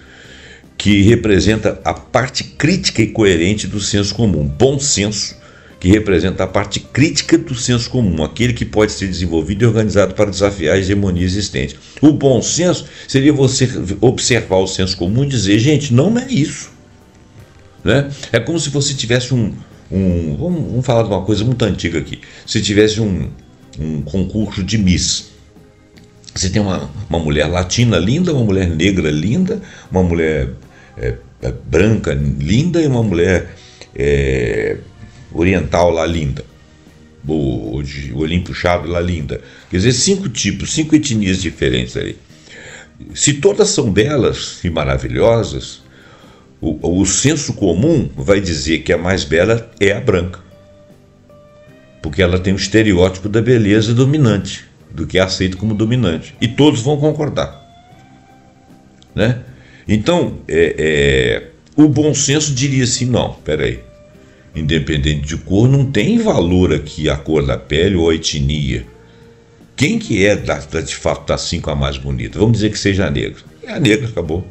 que representa a parte crítica e coerente do senso comum. Bom senso, que representa a parte crítica do senso comum, aquele que pode ser desenvolvido e organizado para desafiar a hegemonia existente. O bom senso seria você observar o senso comum e dizer, gente, não é isso. Né? É como se você tivesse vamos falar de uma coisa muito antiga aqui. Se tivesse um concurso de Miss. Você tem uma mulher latina linda, uma mulher negra linda, uma mulher branca linda e uma mulher oriental lá linda. O olhinho puxado lá linda. Quer dizer, 5 tipos, 5 etnias diferentes ali. Se todas são belas e maravilhosas, o senso comum vai dizer que a mais bela é a branca. Porque ela tem o estereótipo da beleza dominante, do que é aceito como dominante. E todos vão concordar. Né? Então, o bom senso diria assim, não, peraí. Independente de cor, não tem valor aqui a cor da pele ou a etnia. Quem que de fato das 5 a mais bonita? Vamos dizer que seja a negra. É a negra, acabou.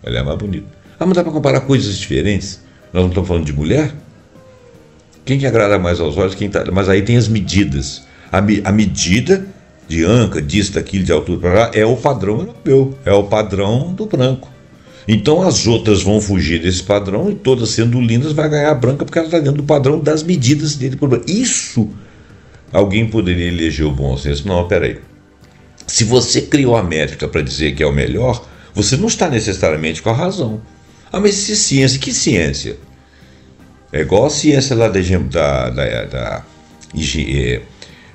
Ela é a mais bonita. Ah, mas dá para comparar coisas diferentes? Nós não estamos falando de mulher? Quem que agrada mais aos olhos? Mas aí tem as medidas. A medida de anca, disso, daquilo, de altura para lá, é o padrão europeu. É o padrão do branco. Então as outras vão fugir desse padrão e todas sendo lindas vai ganhar a branca porque ela está dentro do padrão das medidas dele. Isso, alguém poderia eleger o bom senso. Não, peraí. Se você criou a métrica para dizer que é o melhor, você não está necessariamente com a razão. Ah, mas isso é ciência. Que ciência? É igual a ciência lá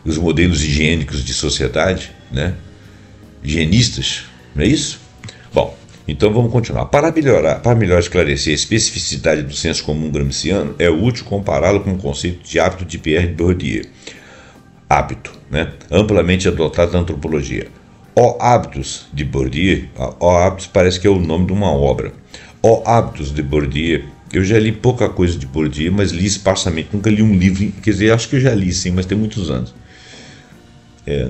os modelos higiênicos de sociedade, né? Higienistas, não é isso? Bom, então vamos continuar. Para melhor esclarecer a especificidade do senso comum gramsciano, é útil compará-lo com o conceito de hábito de Pierre Bourdieu. Hábito, né? Amplamente adotado na antropologia. O Hábitos de Bourdieu, O Hábitos parece que é o nome de uma obra. O Hábitos de Bourdieu, eu já li pouca coisa de Bourdieu, mas li esparsamente, nunca li um livro, quer dizer, acho que eu já li sim, mas tem muitos anos.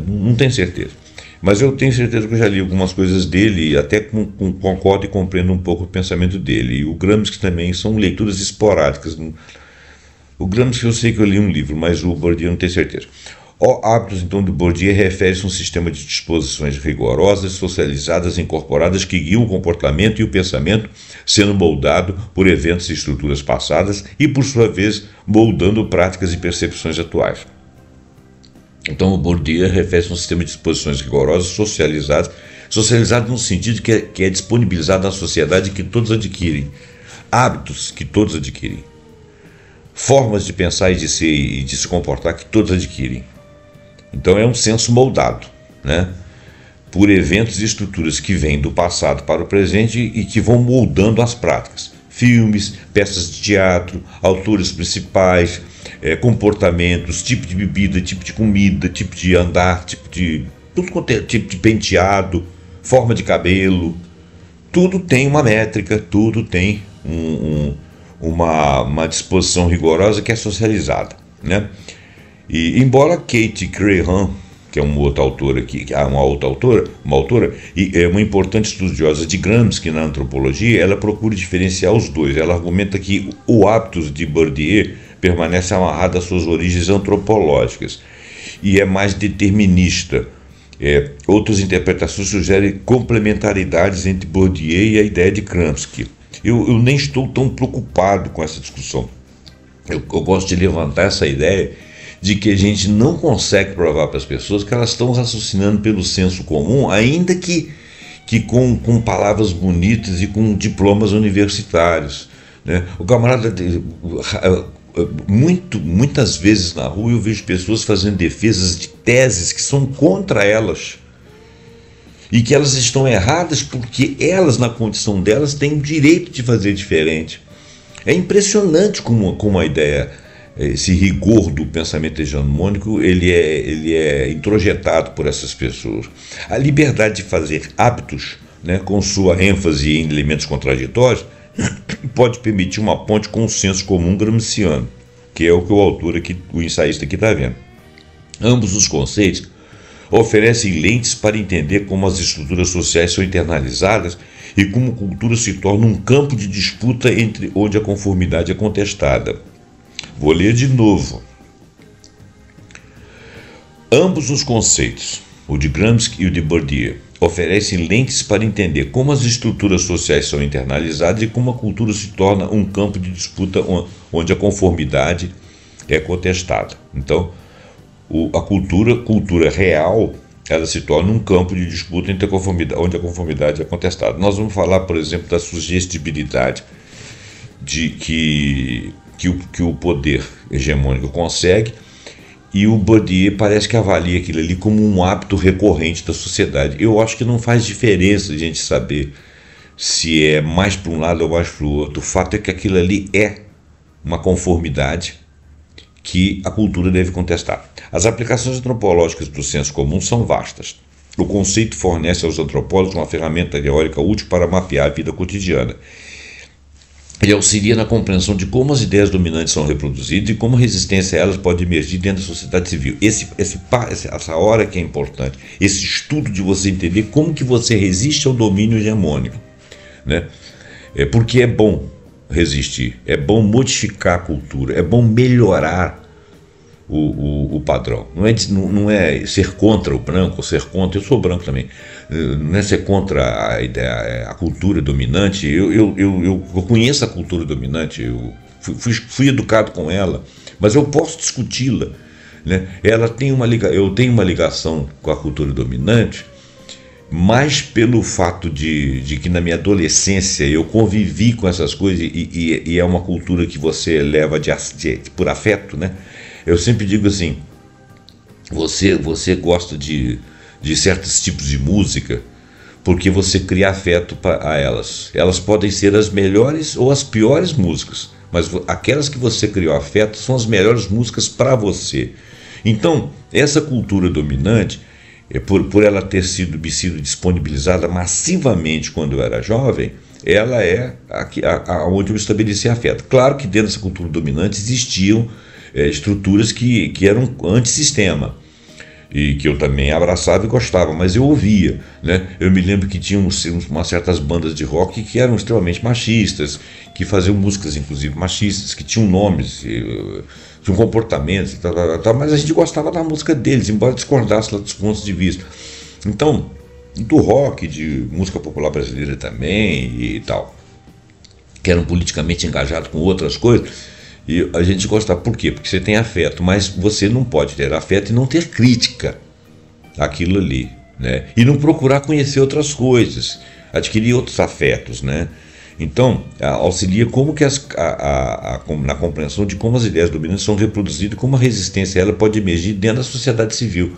Não tenho certeza. Mas eu tenho certeza que eu já li algumas coisas dele e até concordo e compreendo um pouco o pensamento dele. E o Gramsci também são leituras esporádicas. O Gramsci eu sei que eu li um livro, mas o Bourdieu não tenho certeza. O Hábitos, então, de Bourdieu refere-se a um sistema de disposições rigorosas, socializadas, incorporadas, que guiam o comportamento e o pensamento, sendo moldado por eventos e estruturas passadas e, por sua vez, moldando práticas e percepções atuais. Então, o Bourdieu refere-se a um sistema de disposições rigorosas, socializadas no sentido que é disponibilizado na sociedade que todos adquirem, hábitos que todos adquirem, formas de pensar e de ser e de se comportar que todos adquirem. Então é um senso moldado, né, por eventos e estruturas que vêm do passado para o presente e que vão moldando as práticas. Filmes, peças de teatro, autores principais, comportamentos, tipo de bebida, tipo de comida, tipo de andar, tipo de penteado, forma de cabelo. Tudo tem uma métrica, tudo tem uma disposição rigorosa que é socializada, né? E embora Kate Crehan, que é uma outra autora e é uma importante estudiosa de Gramsci na antropologia, ela procura diferenciar os dois. Ela argumenta que o Hábitos de Bourdieu permanece amarrado às suas origens antropológicas e é mais determinista. Outras interpretações sugerem complementaridades entre Bourdieu e a ideia de Gramsci. Eu nem estou tão preocupado com essa discussão. Eu gosto de levantar essa ideia de que a gente não consegue provar para as pessoas que elas estão raciocinando pelo senso comum, ainda que com palavras bonitas e com diplomas universitários, né? O camarada, muitas vezes na rua eu vejo pessoas fazendo defesas de teses que são contra elas e que elas estão erradas porque elas, na condição delas, têm o direito de fazer diferente. É impressionante como a ideia, esse rigor do pensamento hegemônico, ele é introjetado por essas pessoas. A liberdade de fazer hábitos, né, com sua ênfase em elementos contraditórios, pode permitir uma ponte com o senso comum gramsciano, que é o que o autor aqui, o ensaísta aqui está vendo. Ambos os conceitos oferecem lentes para entender como as estruturas sociais são internalizadas e como a cultura se torna um campo de disputa entre onde a conformidade é contestada. Vou ler de novo. Ambos os conceitos, o de Gramsci e o de Bourdieu, oferecem lentes para entender como as estruturas sociais são internalizadas e como a cultura se torna um campo de disputa onde a conformidade é contestada. Então, a cultura real, ela se torna um campo de disputa entre onde a conformidade é contestada. Nós vamos falar, por exemplo, da sugestibilidade de que o poder hegemônico consegue, e o Bourdieu parece que avalia aquilo ali como um hábito recorrente da sociedade. Eu acho que não faz diferença a gente saber se é mais para um lado ou mais para o outro. O fato é que aquilo ali é uma conformidade que a cultura deve contestar. As aplicações antropológicas do senso comum são vastas. O conceito fornece aos antropólogos uma ferramenta teórica útil para mapear a vida cotidiana. Ele auxilia na compreensão de como as ideias dominantes são reproduzidas e como a resistência a elas pode emergir dentro da sociedade civil. Essa hora que é importante, esse estudo de você entender como que você resiste ao domínio hegemônico, né? Porque é bom resistir, é bom modificar a cultura, é bom melhorar o padrão. Não é ser contra o branco, ser contra, eu sou branco também, não é ser contra a ideia, a cultura dominante. Eu conheço a cultura dominante, eu fui educado com ela, mas eu posso discuti-la, né? Eu tenho uma ligação com a cultura dominante, mais pelo fato de que na minha adolescência eu convivi com essas coisas e é uma cultura que você leva por afeto, né? Eu sempre digo assim, você gosta de certos tipos de música porque você cria afeto a elas. Elas podem ser as melhores ou as piores músicas, mas aquelas que você criou afeto são as melhores músicas para você. Então, essa cultura dominante, por ela ter sido disponibilizada massivamente quando eu era jovem, ela é onde eu estabeleci afeto. Claro que dentro dessa cultura dominante existiam estruturas que eram antissistema e que eu também abraçava e gostava, mas eu ouvia, né? Eu me lembro que tinha umas certas bandas de rock que eram extremamente machistas, que faziam músicas inclusive machistas, que tinham nomes, tinham comportamentos, mas a gente gostava da música deles, embora discordasse lá dos pontos de vista. Então, do rock, de música popular brasileira também e tal, que eram politicamente engajados com outras coisas, e a gente gostava. Por quê? Porque você tem afeto, mas você não pode ter afeto e não ter crítica àquilo ali, né? E não procurar conhecer outras coisas, adquirir outros afetos, né? Então, auxilia como que na compreensão de como as ideias dominantes são reproduzidas e como a resistência a ela pode emergir dentro da sociedade civil.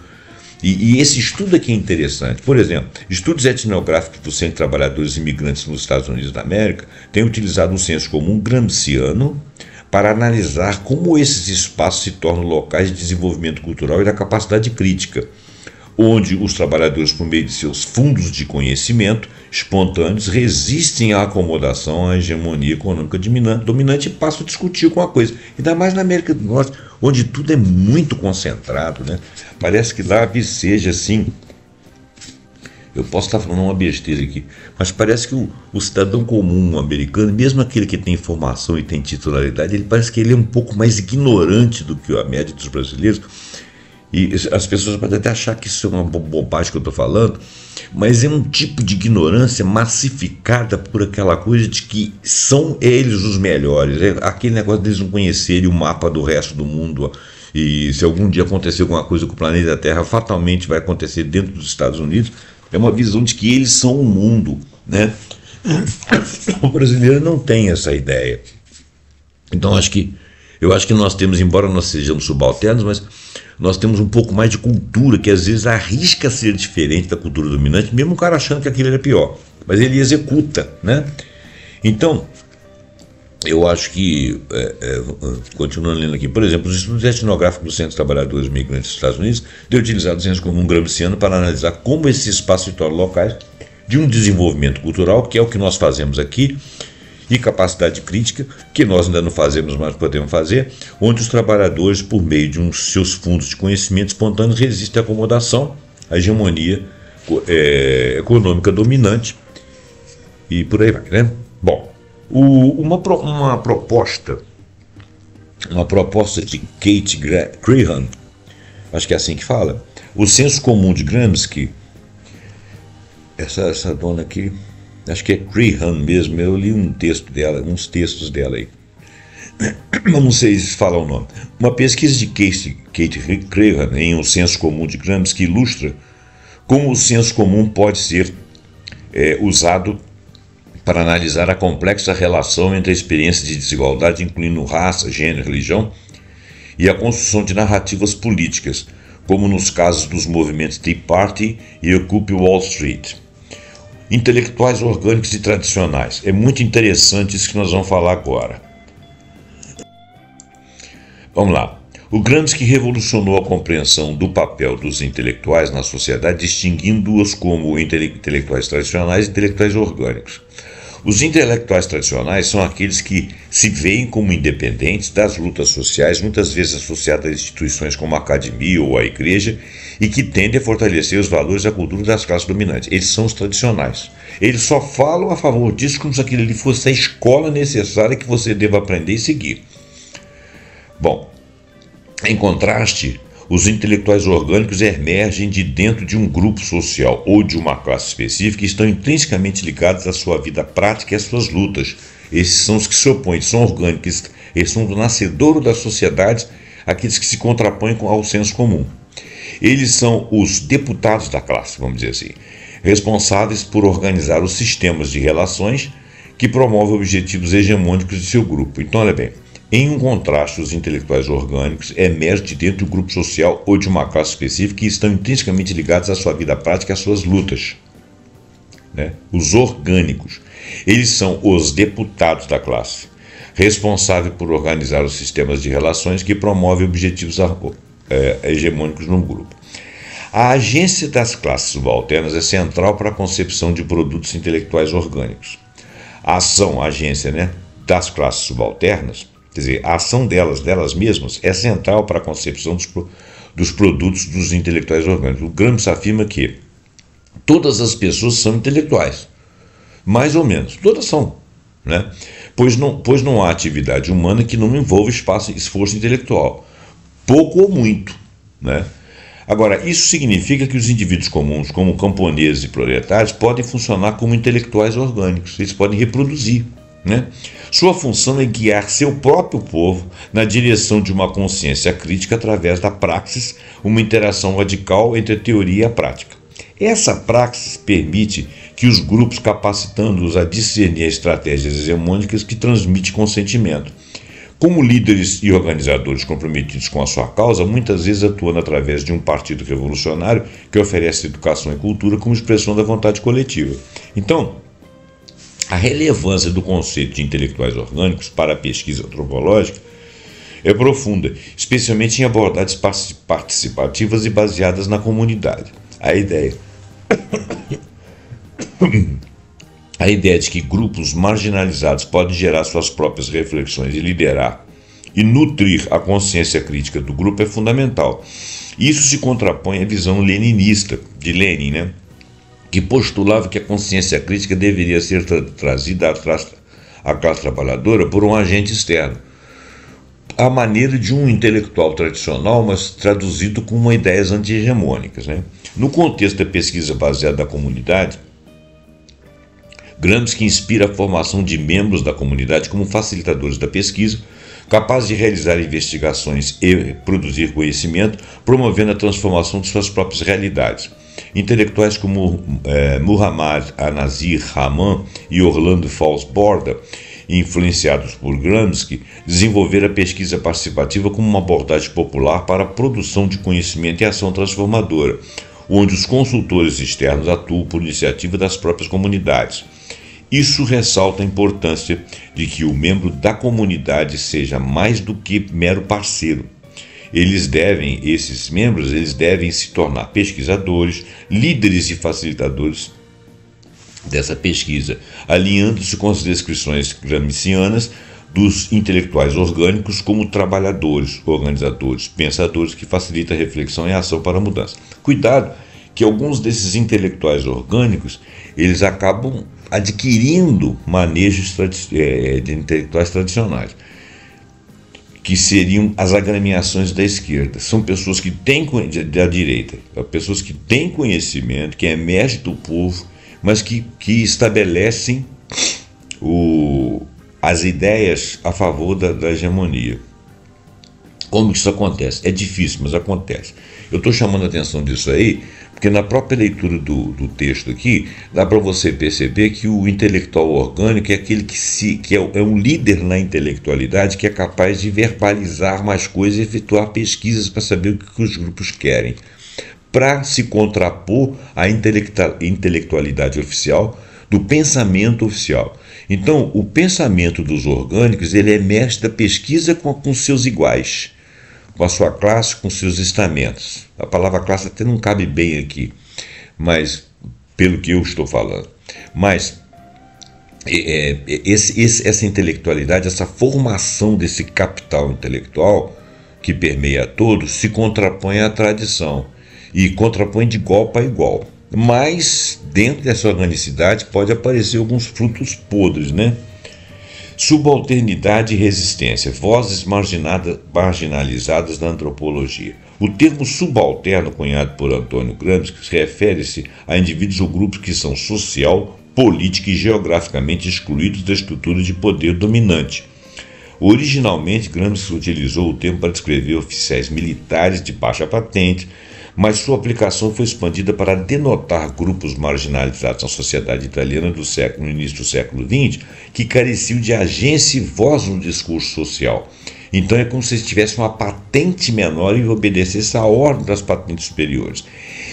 E esse estudo aqui é interessante. Por exemplo, estudos etnográficos do Centro de Trabalhadores Imigrantes nos Estados Unidos da América têm utilizado um senso comum gramsciano para analisar como esses espaços se tornam locais de desenvolvimento cultural e da capacidade crítica, onde os trabalhadores, por meio de seus fundos de conhecimento espontâneos, resistem à acomodação, à hegemonia econômica dominante e passam a discutir com a coisa. Ainda mais na América do Norte, onde tudo é muito concentrado, né? Parece que lá seja assim. Eu posso estar falando uma besteira aqui, mas parece que o cidadão comum americano, mesmo aquele que tem informação e tem titularidade, ele parece que ele é um pouco mais ignorante do que a média dos brasileiros. E as pessoas podem até achar que isso é uma bobagem que eu estou falando, mas é um tipo de ignorância massificada por aquela coisa de que são eles os melhores. É aquele negócio deles não conhecerem o mapa do resto do mundo, e se algum dia acontecer alguma coisa com o planeta Terra, fatalmente vai acontecer dentro dos Estados Unidos. É uma visão de que eles são o mundo, né? O brasileiro não tem essa ideia. Então eu acho que nós temos, embora nós sejamos subalternos, mas nós temos um pouco mais de cultura, que às vezes arrisca ser diferente da cultura dominante, mesmo o cara achando que aquilo é pior, mas ele executa, né? Então, eu acho que, continuando lendo aqui, por exemplo, os estudos etnográficos do Centro de Trabalhadores Migrantes dos Estados Unidos têm utilizado o senso comum gramsciano para analisar como esses espaços se tornam locais de um desenvolvimento cultural, que é o que nós fazemos aqui, e capacidade crítica, que nós ainda não fazemos, mas podemos fazer, onde os trabalhadores, por meio de seus fundos de conhecimento espontâneo, resistem à acomodação, à hegemonia econômica dominante e por aí vai, né? Bom, uma proposta de Kate Crehan, acho que é assim que fala, o senso comum de Gramsci, essa dona aqui, acho que é Crehan mesmo, eu li uns textos dela aí, mas não sei se fala o nome. Uma pesquisa de Kate Crehan em O Senso Comum de Gramsci ilustra como o senso comum pode ser usado para analisar a complexa relação entre a experiência de desigualdade, incluindo raça, gênero, religião, e a construção de narrativas políticas, como nos casos dos movimentos Tea Party e Occupy Wall Street. Intelectuais orgânicos e tradicionais. É muito interessante isso que nós vamos falar agora. Vamos lá. O Gramsci revolucionou a compreensão do papel dos intelectuais na sociedade, distinguindo-os como intelectuais tradicionais e intelectuais orgânicos. Os intelectuais tradicionais são aqueles que se veem como independentes das lutas sociais, muitas vezes associadas a instituições como a academia ou a igreja, e que tendem a fortalecer os valores da cultura das classes dominantes. Eles são os tradicionais. Eles só falam a favor disso como se aquilo ali fosse a escola necessária que você deva aprender e seguir. Bom, em contraste, os intelectuais orgânicos emergem de dentro de um grupo social ou de uma classe específica e estão intrinsecamente ligados à sua vida prática e às suas lutas. Esses são os que se opõem, eles são orgânicos, eles são o nascedouro das sociedades, aqueles que se contrapõem ao senso comum. Eles são os deputados da classe, vamos dizer assim, responsáveis por organizar os sistemas de relações que promovem objetivos hegemônicos de seu grupo. Então, olha bem, em um contraste, os intelectuais orgânicos emergem de dentro do grupo social ou de uma classe específica e estão intrinsecamente ligados à sua vida prática e às suas lutas. Né? Os orgânicos, eles são os deputados da classe, responsáveis por organizar os sistemas de relações que promovem objetivos hegemônicos no grupo. A agência das classes subalternas é central para a concepção de produtos intelectuais orgânicos. A agência, né, das classes subalternas, quer dizer, a ação delas mesmas, é central para a concepção dos produtos dos intelectuais orgânicos. O Gramsci afirma que todas as pessoas são intelectuais, mais ou menos, todas são, né? Pois não há atividade humana que não envolva esforço intelectual, pouco ou muito, né? Agora, isso significa que os indivíduos comuns, como camponeses e proletários, podem funcionar como intelectuais orgânicos, eles podem reproduzir, né? Sua função é guiar seu próprio povo na direção de uma consciência crítica através da praxis, uma interação radical entre a teoria e a prática. Essa praxis permite que os grupos, capacitando-os a discernir estratégias hegemônicas que transmitem consentimento. Como líderes e organizadores comprometidos com a sua causa, muitas vezes atuando através de um partido revolucionário que oferece educação e cultura como expressão da vontade coletiva. Então, a relevância do conceito de intelectuais orgânicos para a pesquisa antropológica é profunda, especialmente em abordagens participativas e baseadas na comunidade. A ideia de que grupos marginalizados podem gerar suas próprias reflexões e liderar e nutrir a consciência crítica do grupo é fundamental. Isso se contrapõe à visão leninista de Lenin, né, que postulava que a consciência crítica deveria ser trazida à classe trabalhadora por um agente externo, à maneira de um intelectual tradicional, mas traduzido com ideias anti-hegemônicas, né? No contexto da pesquisa baseada na comunidade, Gramsci inspira a formação de membros da comunidade como facilitadores da pesquisa, capazes de realizar investigações e produzir conhecimento, promovendo a transformação de suas próprias realidades. Intelectuais como Muhammad An-Nazir Rahman e Orlando Fals Borda, influenciados por Gramsci, desenvolveram a pesquisa participativa como uma abordagem popular para a produção de conhecimento e ação transformadora, onde os consultores externos atuam por iniciativa das próprias comunidades. Isso ressalta a importância de que o membro da comunidade seja mais do que mero parceiro. Esses membros devem se tornar pesquisadores, líderes e facilitadores dessa pesquisa, alinhando-se com as descrições gramscianas dos intelectuais orgânicos como trabalhadores, organizadores, pensadores que facilitam a reflexão e a ação para a mudança. Cuidado que alguns desses intelectuais orgânicos, eles acabam adquirindo manejos de intelectuais tradicionais, que seriam as agremiações da esquerda. São pessoas que têm, da direita, pessoas que têm conhecimento, que emergem do povo, mas que estabelecem as ideias a favor da hegemonia. Como isso acontece? É difícil, mas acontece. Eu estou chamando a atenção disso aí, porque na própria leitura do texto aqui, dá para você perceber que o intelectual orgânico é aquele que é um líder na intelectualidade, que é capaz de verbalizar mais coisas e efetuar pesquisas para saber o que os grupos querem, para se contrapor à intelectualidade oficial do pensamento oficial. Então, o pensamento dos orgânicos, ele emerge da pesquisa com seus iguais, com a sua classe, com seus estamentos. A palavra classe até não cabe bem aqui, mas pelo que eu estou falando. Mas essa intelectualidade, essa formação desse capital intelectual que permeia a todos, se contrapõe à tradição e contrapõe de igual para igual. Mas dentro dessa organicidade pode aparecer alguns frutos podres, né? Subalternidade e resistência, vozes marginalizadas na antropologia. O termo subalterno, cunhado por Antônio Gramsci, refere-se a indivíduos ou grupos que são social, política e geograficamente excluídos da estrutura de poder dominante. Originalmente, Gramsci utilizou o termo para descrever oficiais militares de baixa patente, mas sua aplicação foi expandida para denotar grupos marginalizados na sociedade italiana no início do século XX, que careciam de agência e voz no discurso social. Então é como se tivesse uma patente menor e obedecesse à ordem das patentes superiores.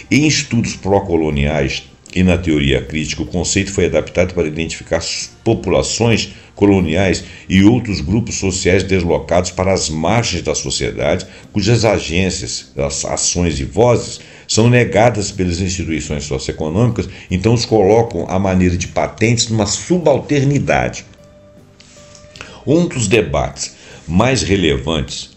Em estudos pró-coloniais e na teoria crítica, o conceito foi adaptado para identificar populações coloniais e outros grupos sociais deslocados para as margens da sociedade, cujas agências, ações e vozes são negadas pelas instituições socioeconômicas, então os colocam à maneira de patentes numa subalternidade. Um dos debates mais relevantes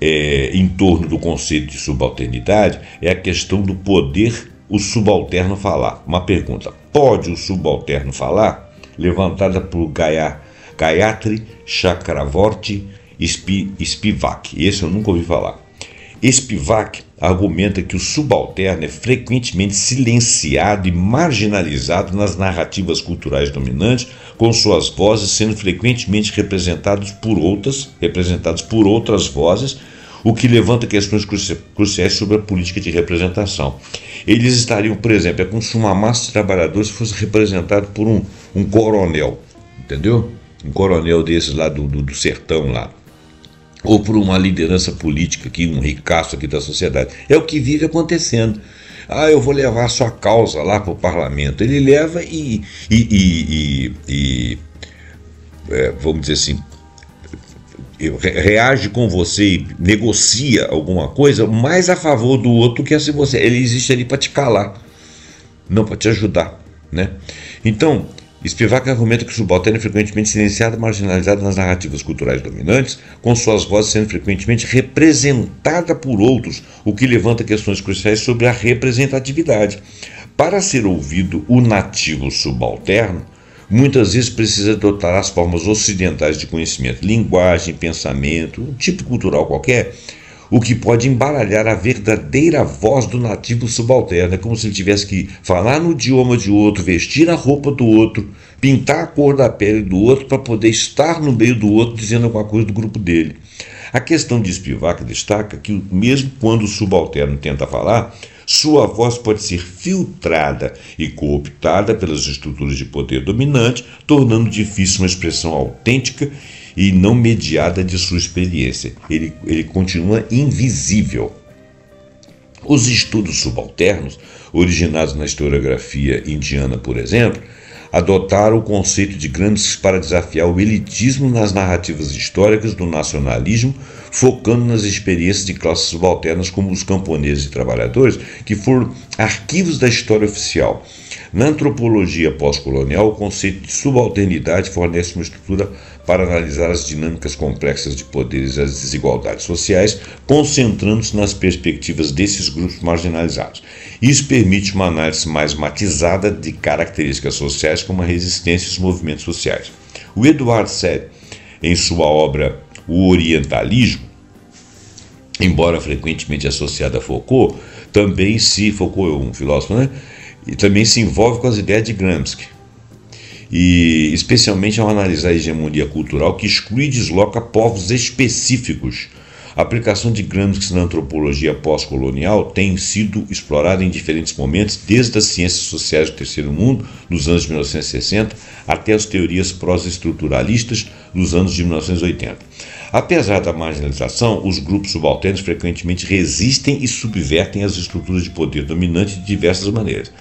em torno do conceito de subalternidade é a questão do poder o subalterno falar. Uma pergunta: pode o subalterno falar? Levantada por Gayatri Chakravorty Spivak. Esse eu nunca ouvi falar. Spivak argumenta que o subalterno é frequentemente silenciado e marginalizado nas narrativas culturais dominantes, com suas vozes sendo frequentemente representados por outras vozes, o que levanta questões cruciais sobre a política de representação. Eles estariam, por exemplo, é como se uma massa de trabalhadores fosse representada por um coronel, entendeu? Um coronel desses lá do sertão lá. Ou por uma liderança política aqui, um ricaço aqui da sociedade. É o que vive acontecendo. Eu vou levar a sua causa lá para o parlamento. Ele leva vamos dizer assim, reage com você e negocia alguma coisa mais a favor do outro que se você. Ele existe ali para te calar, não para te ajudar, né? Então, Spivak argumenta que o subalterno é frequentemente silenciado e marginalizado nas narrativas culturais dominantes, com suas vozes sendo frequentemente representada por outros, o que levanta questões cruciais sobre a representatividade. Para ser ouvido o nativo subalterno, muitas vezes precisa adotar as formas ocidentais de conhecimento, linguagem, pensamento, um tipo cultural qualquer, o que pode embaralhar a verdadeira voz do nativo subalterno. É como se ele tivesse que falar no idioma de outro, vestir a roupa do outro, pintar a cor da pele do outro para poder estar no meio do outro dizendo alguma coisa do grupo dele. A questão de Spivak destaca que mesmo quando o subalterno tenta falar, sua voz pode ser filtrada e cooptada pelas estruturas de poder dominante, tornando difícil uma expressão autêntica e não mediada de sua experiência. Ele continua invisível. Os estudos subalternos, originados na historiografia indiana, por exemplo, adotaram o conceito de Gramsci para desafiar o elitismo nas narrativas históricas do nacionalismo, focando nas experiências de classes subalternas como os camponeses e trabalhadores, que foram arquivos da história oficial. Na antropologia pós-colonial, o conceito de subalternidade fornece uma estrutura para analisar as dinâmicas complexas de poderes e as desigualdades sociais, concentrando-se nas perspectivas desses grupos marginalizados. Isso permite uma análise mais matizada de características sociais como a resistência e os movimentos sociais. O Edward Said, em sua obra O Orientalismo, embora frequentemente associado a Foucault, Foucault é um filósofo, né? E também se envolve com as ideias de Gramsci, e especialmente ao analisar a hegemonia cultural que exclui e desloca povos específicos. A aplicação de Gramsci na antropologia pós-colonial tem sido explorada em diferentes momentos, desde as ciências sociais do terceiro mundo, nos anos de 1960, até as teorias pró-estruturalistas dos anos de 1980. Apesar da marginalização, os grupos subalternos frequentemente resistem e subvertem as estruturas de poder dominante de diversas maneiras.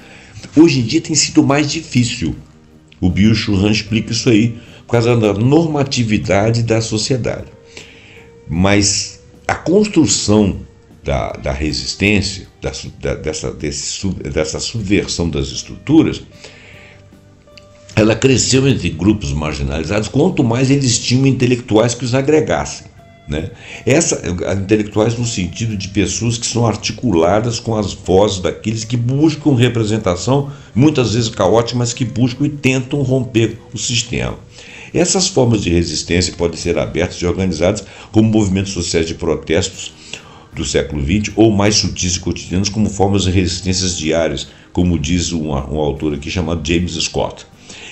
Hoje em dia tem sido mais difícil. O Byung-Chul Han explica isso aí por causa da normatividade da sociedade. Mas a construção da resistência, dessa subversão das estruturas, ela cresceu entre grupos marginalizados, quanto mais eles tinham intelectuais que os agregassem, né? Intelectuais no sentido de pessoas que são articuladas com as vozes daqueles que buscam representação, muitas vezes caótica, mas que buscam e tentam romper o sistema. Essas formas de resistência podem ser abertas e organizadas como movimentos sociais de protestos do século XX, ou mais sutis e cotidianos como formas de resistências diárias, como diz um autor aqui chamado James Scott.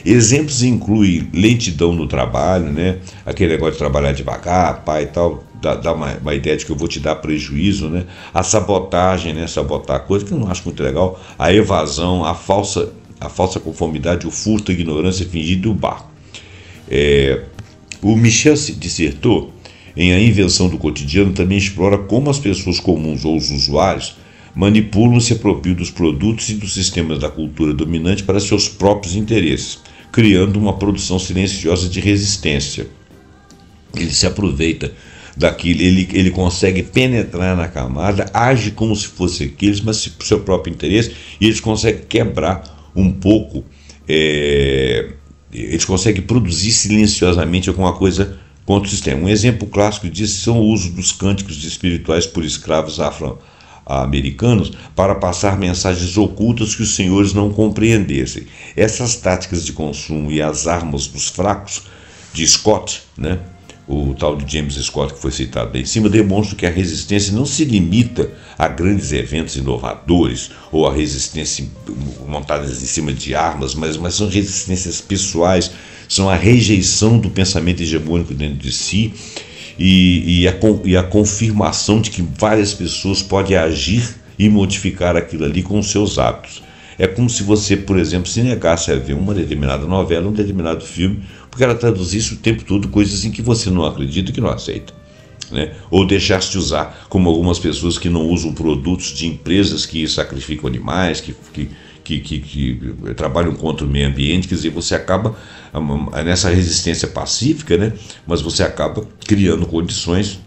Exemplos incluem lentidão no trabalho, né? Aquele negócio de trabalhar devagar, pai e tal, dá uma ideia de que eu vou te dar prejuízo, né? A sabotagem, né? Sabotar coisa que eu não acho muito legal, a evasão, a falsa conformidade, o furto, a ignorância fingida e o barco. O Michel dissertou em A Invenção do Cotidiano, também explora como as pessoas comuns ou os usuários manipulam e se apropriam dos produtos e dos sistemas da cultura dominante para seus próprios interesses, criando uma produção silenciosa de resistência. Ele se aproveita daquilo, ele consegue penetrar na camada, age como se fosse aqueles, mas por seu próprio interesse, e eles conseguem quebrar um pouco, eles conseguem produzir silenciosamente alguma coisa contra o sistema. Um exemplo clássico disso são o uso dos cânticos espirituais por escravos afro-americanos para passar mensagens ocultas que os senhores não compreendessem. Essas táticas de consumo e as armas dos fracos de Scott, né, o tal de James Scott que foi citado aí em cima, demonstram que a resistência não se limita a grandes eventos inovadores ou a resistência montadas em cima de armas, mas são resistências pessoais, são a rejeição do pensamento hegemônico dentro de si e a confirmação de que várias pessoas podem agir e modificar aquilo ali com os seus hábitos. É como se você, por exemplo, se negasse a ver uma determinada novela, um determinado filme, porque ela traduzisse o tempo todo coisas em que você não acredita e que não aceita, né? Ou deixasse de usar, como algumas pessoas que não usam produtos de empresas que sacrificam animais, que trabalham contra o meio ambiente. Quer dizer, você acaba nessa resistência pacífica, né? Mas você acaba criando condições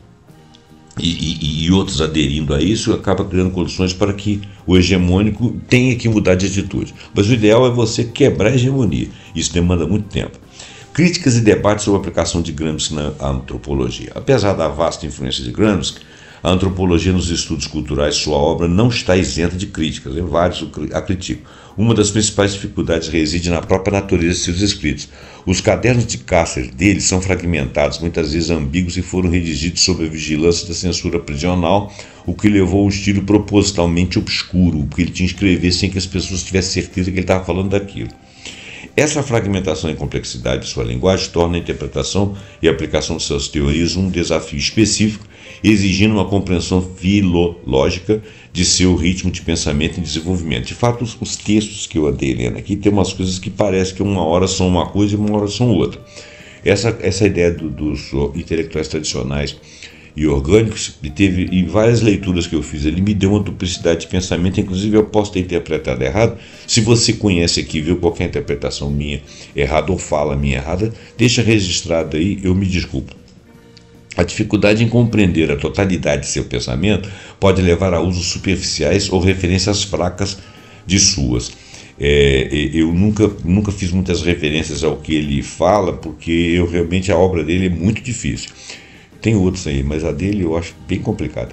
e outros aderindo a isso, acaba criando condições para que o hegemônico tenha que mudar de atitude. Mas o ideal é você quebrar a hegemonia. Isso demanda muito tempo. Críticas e debates sobre a aplicação de Gramsci na antropologia. Apesar da vasta influência de Gramsci, a antropologia nos estudos culturais, sua obra não está isenta de críticas, vários a criticam. Uma das principais dificuldades reside na própria natureza de seus escritos. Os cadernos de Cassel dele são fragmentados, muitas vezes ambíguos, e foram redigidos sob a vigilância da censura prisional, o que levou a um estilo propositalmente obscuro, porque ele tinha que escrever sem que as pessoas tivessem certeza que ele estava falando daquilo. Essa fragmentação e complexidade de sua linguagem torna a interpretação e a aplicação de suas teorias um desafio específico, exigindo uma compreensão filológica de seu ritmo de pensamento e desenvolvimento. De fato, os textos que eu andei lendo aqui tem umas coisas que parecem que uma hora são uma coisa e uma hora são outra. Essa ideia dos intelectuais tradicionais e orgânicos, teve em várias leituras que eu fiz, ele me deu uma duplicidade de pensamento, inclusive eu posso ter interpretado errado. Se você conhece aqui, viu qualquer interpretação minha errada ou fala minha errada, deixa registrado aí, eu me desculpo. A dificuldade em compreender a totalidade de seu pensamento pode levar a usos superficiais ou referências fracas de suas. Eu nunca fiz muitas referências ao que ele fala, porque realmente a obra dele é muito difícil. Tem outros aí, mas a dele eu acho bem complicada.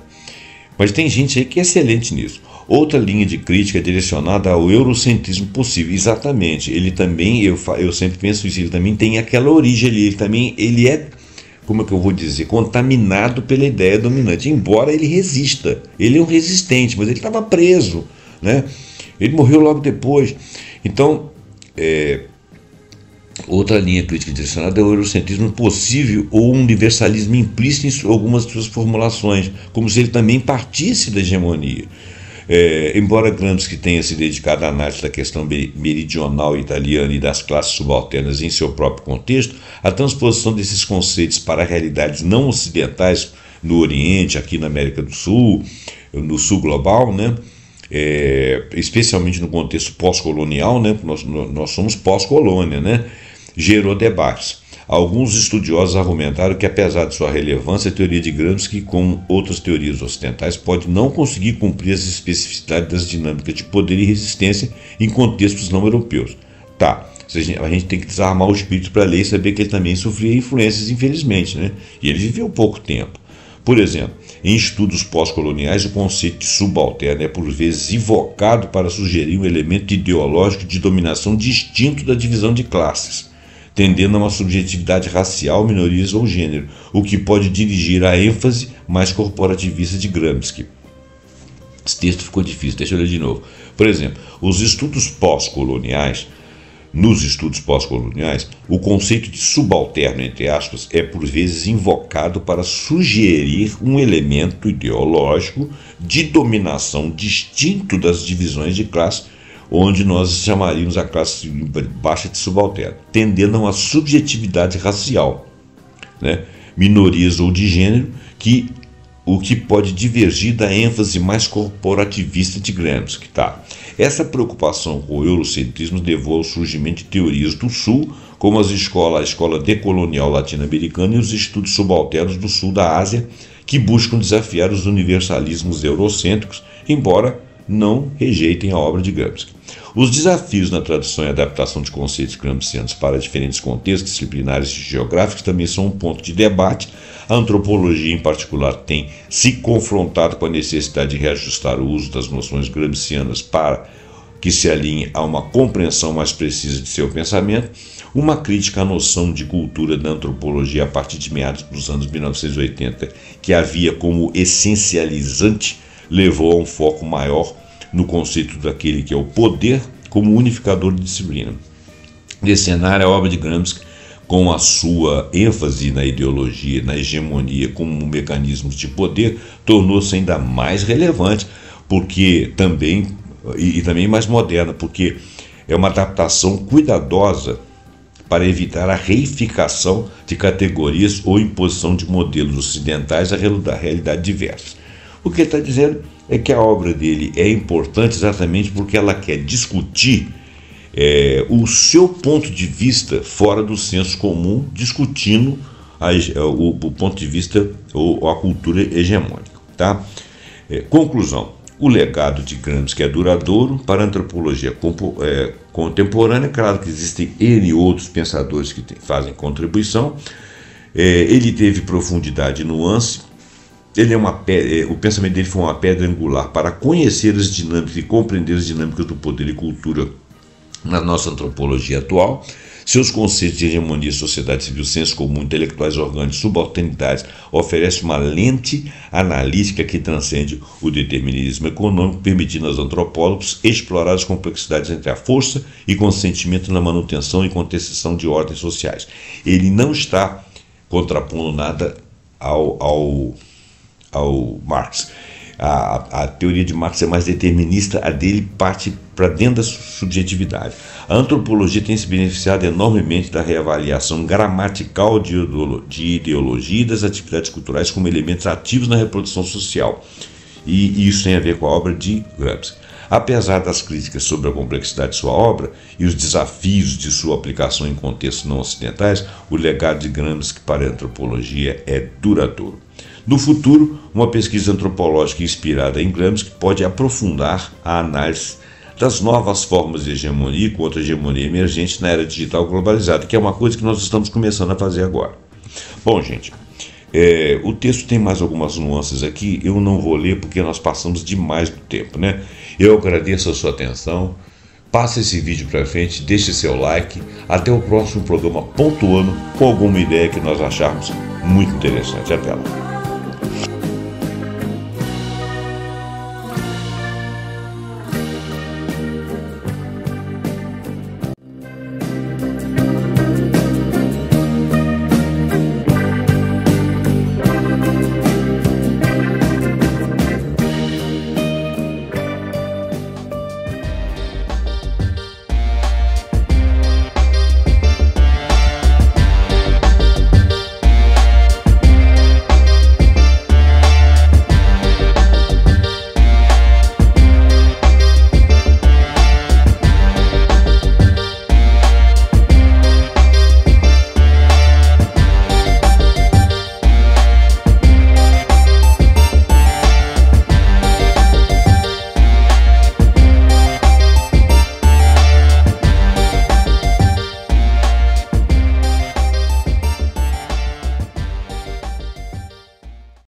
Mas tem gente aí que é excelente nisso. Outra linha de crítica é direcionada ao eurocentrismo possível. Exatamente. Ele também, eu sempre penso isso, ele também tem aquela origem ali. Ele é, como é que eu vou dizer, contaminado pela ideia dominante. Embora ele resista. Ele é um resistente, mas ele estava preso, né? Ele morreu logo depois. Então, outra linha crítica direcionada é o eurocentrismo possível ou um universalismo implícito em algumas de suas formulações, como se ele também partisse da hegemonia. Embora Gramsci tenha se dedicado à análise da questão meridional italiana e das classes subalternas em seu próprio contexto, a transposição desses conceitos para realidades não ocidentais no Oriente, aqui na América do Sul, no Sul global, né? Especialmente no contexto pós-colonial, né? Nós somos pós-colônia, né? Gerou debates. Alguns estudiosos argumentaram que, apesar de sua relevância, a teoria de Gramsci, como outras teorias ocidentais, pode não conseguir cumprir as especificidades das dinâmicas de poder e resistência em contextos não europeus. Tá, a gente tem que desarmar o espírito para ler e saber que ele também sofria influências, infelizmente, né? E ele viveu pouco tempo. Por exemplo, em estudos pós-coloniais, o conceito de subalterno é por vezes invocado para sugerir um elemento ideológico de dominação distinto da divisão de classes, tendendo a uma subjetividade racial, minorias ou gênero, o que pode dirigir à ênfase mais corporativista de Gramsci. Esse texto ficou difícil, deixa eu ler de novo. Por exemplo, nos estudos pós-coloniais, o conceito de subalterno, entre aspas, é por vezes invocado para sugerir um elemento ideológico de dominação distinto das divisões de classe, onde nós chamaríamos a classe baixa de subalterno, tendendo a uma subjetividade racial, né? Minorias ou de gênero, o que pode divergir da ênfase mais corporativista de Gramsci. Tá? Essa preocupação com o eurocentrismo levou ao surgimento de teorias do Sul, como a escola decolonial latino-americana e os estudos subalternos do Sul da Ásia, que buscam desafiar os universalismos eurocêntricos, embora não rejeitem a obra de Gramsci. Os desafios na tradução e adaptação de conceitos gramscianos para diferentes contextos disciplinares e geográficos também são um ponto de debate. A antropologia, em particular, tem se confrontado com a necessidade de reajustar o uso das noções gramscianas para que se alinhe a uma compreensão mais precisa de seu pensamento. Uma crítica à noção de cultura da antropologia a partir de meados dos anos 1980, que havia como essencializante, levou a um foco maior no conceito daquele que é o poder como unificador de disciplina. Nesse cenário, a obra de Gramsci, com a sua ênfase na ideologia, na hegemonia como mecanismos de poder, tornou-se ainda mais relevante, porque também mais moderna, porque é uma adaptação cuidadosa para evitar a reificação de categorias ou imposição de modelos ocidentais à realidade diversa. O que ele está dizendo é que a obra dele é importante exatamente porque ela quer discutir o seu ponto de vista fora do senso comum, discutindo o ponto de vista ou a cultura hegemônica. Tá? Conclusão: o legado de Gramsci é duradouro para a antropologia contemporânea. Claro que existem N outros pensadores que fazem contribuição. Ele teve profundidade e nuance. O pensamento dele foi uma pedra angular para conhecer as dinâmicas e compreender as dinâmicas do poder e cultura na nossa antropologia atual. Seus conceitos de hegemonia, sociedade civil, senso comum, intelectuais orgânicos, subalternidades oferecem uma lente analítica que transcende o determinismo econômico, permitindo aos antropólogos explorar as complexidades entre a força e consentimento na manutenção e contestação de ordens sociais. Ele não está contrapondo nada ao Marx. A teoria de Marx é mais determinista, a dele parte para dentro da subjetividade. A antropologia tem se beneficiado enormemente da reavaliação gramatical de ideologia e das atividades culturais como elementos ativos na reprodução social. E isso tem a ver com a obra de Gramsci. Apesar das críticas sobre a complexidade de sua obra e os desafios de sua aplicação em contextos não ocidentais, o legado de Gramsci para a antropologia é duradouro. No futuro, uma pesquisa antropológica inspirada em Gramsci pode aprofundar a análise das novas formas de hegemonia e contra-hegemonia emergente na era digital globalizada, que é uma coisa que nós estamos começando a fazer agora. Bom, gente, o texto tem mais algumas nuances aqui, eu não vou ler porque nós passamos demais do tempo, né? Eu agradeço a sua atenção, passe esse vídeo para frente, deixe seu like, até o próximo programa pontuando com alguma ideia que nós acharmos muito interessante. Até lá.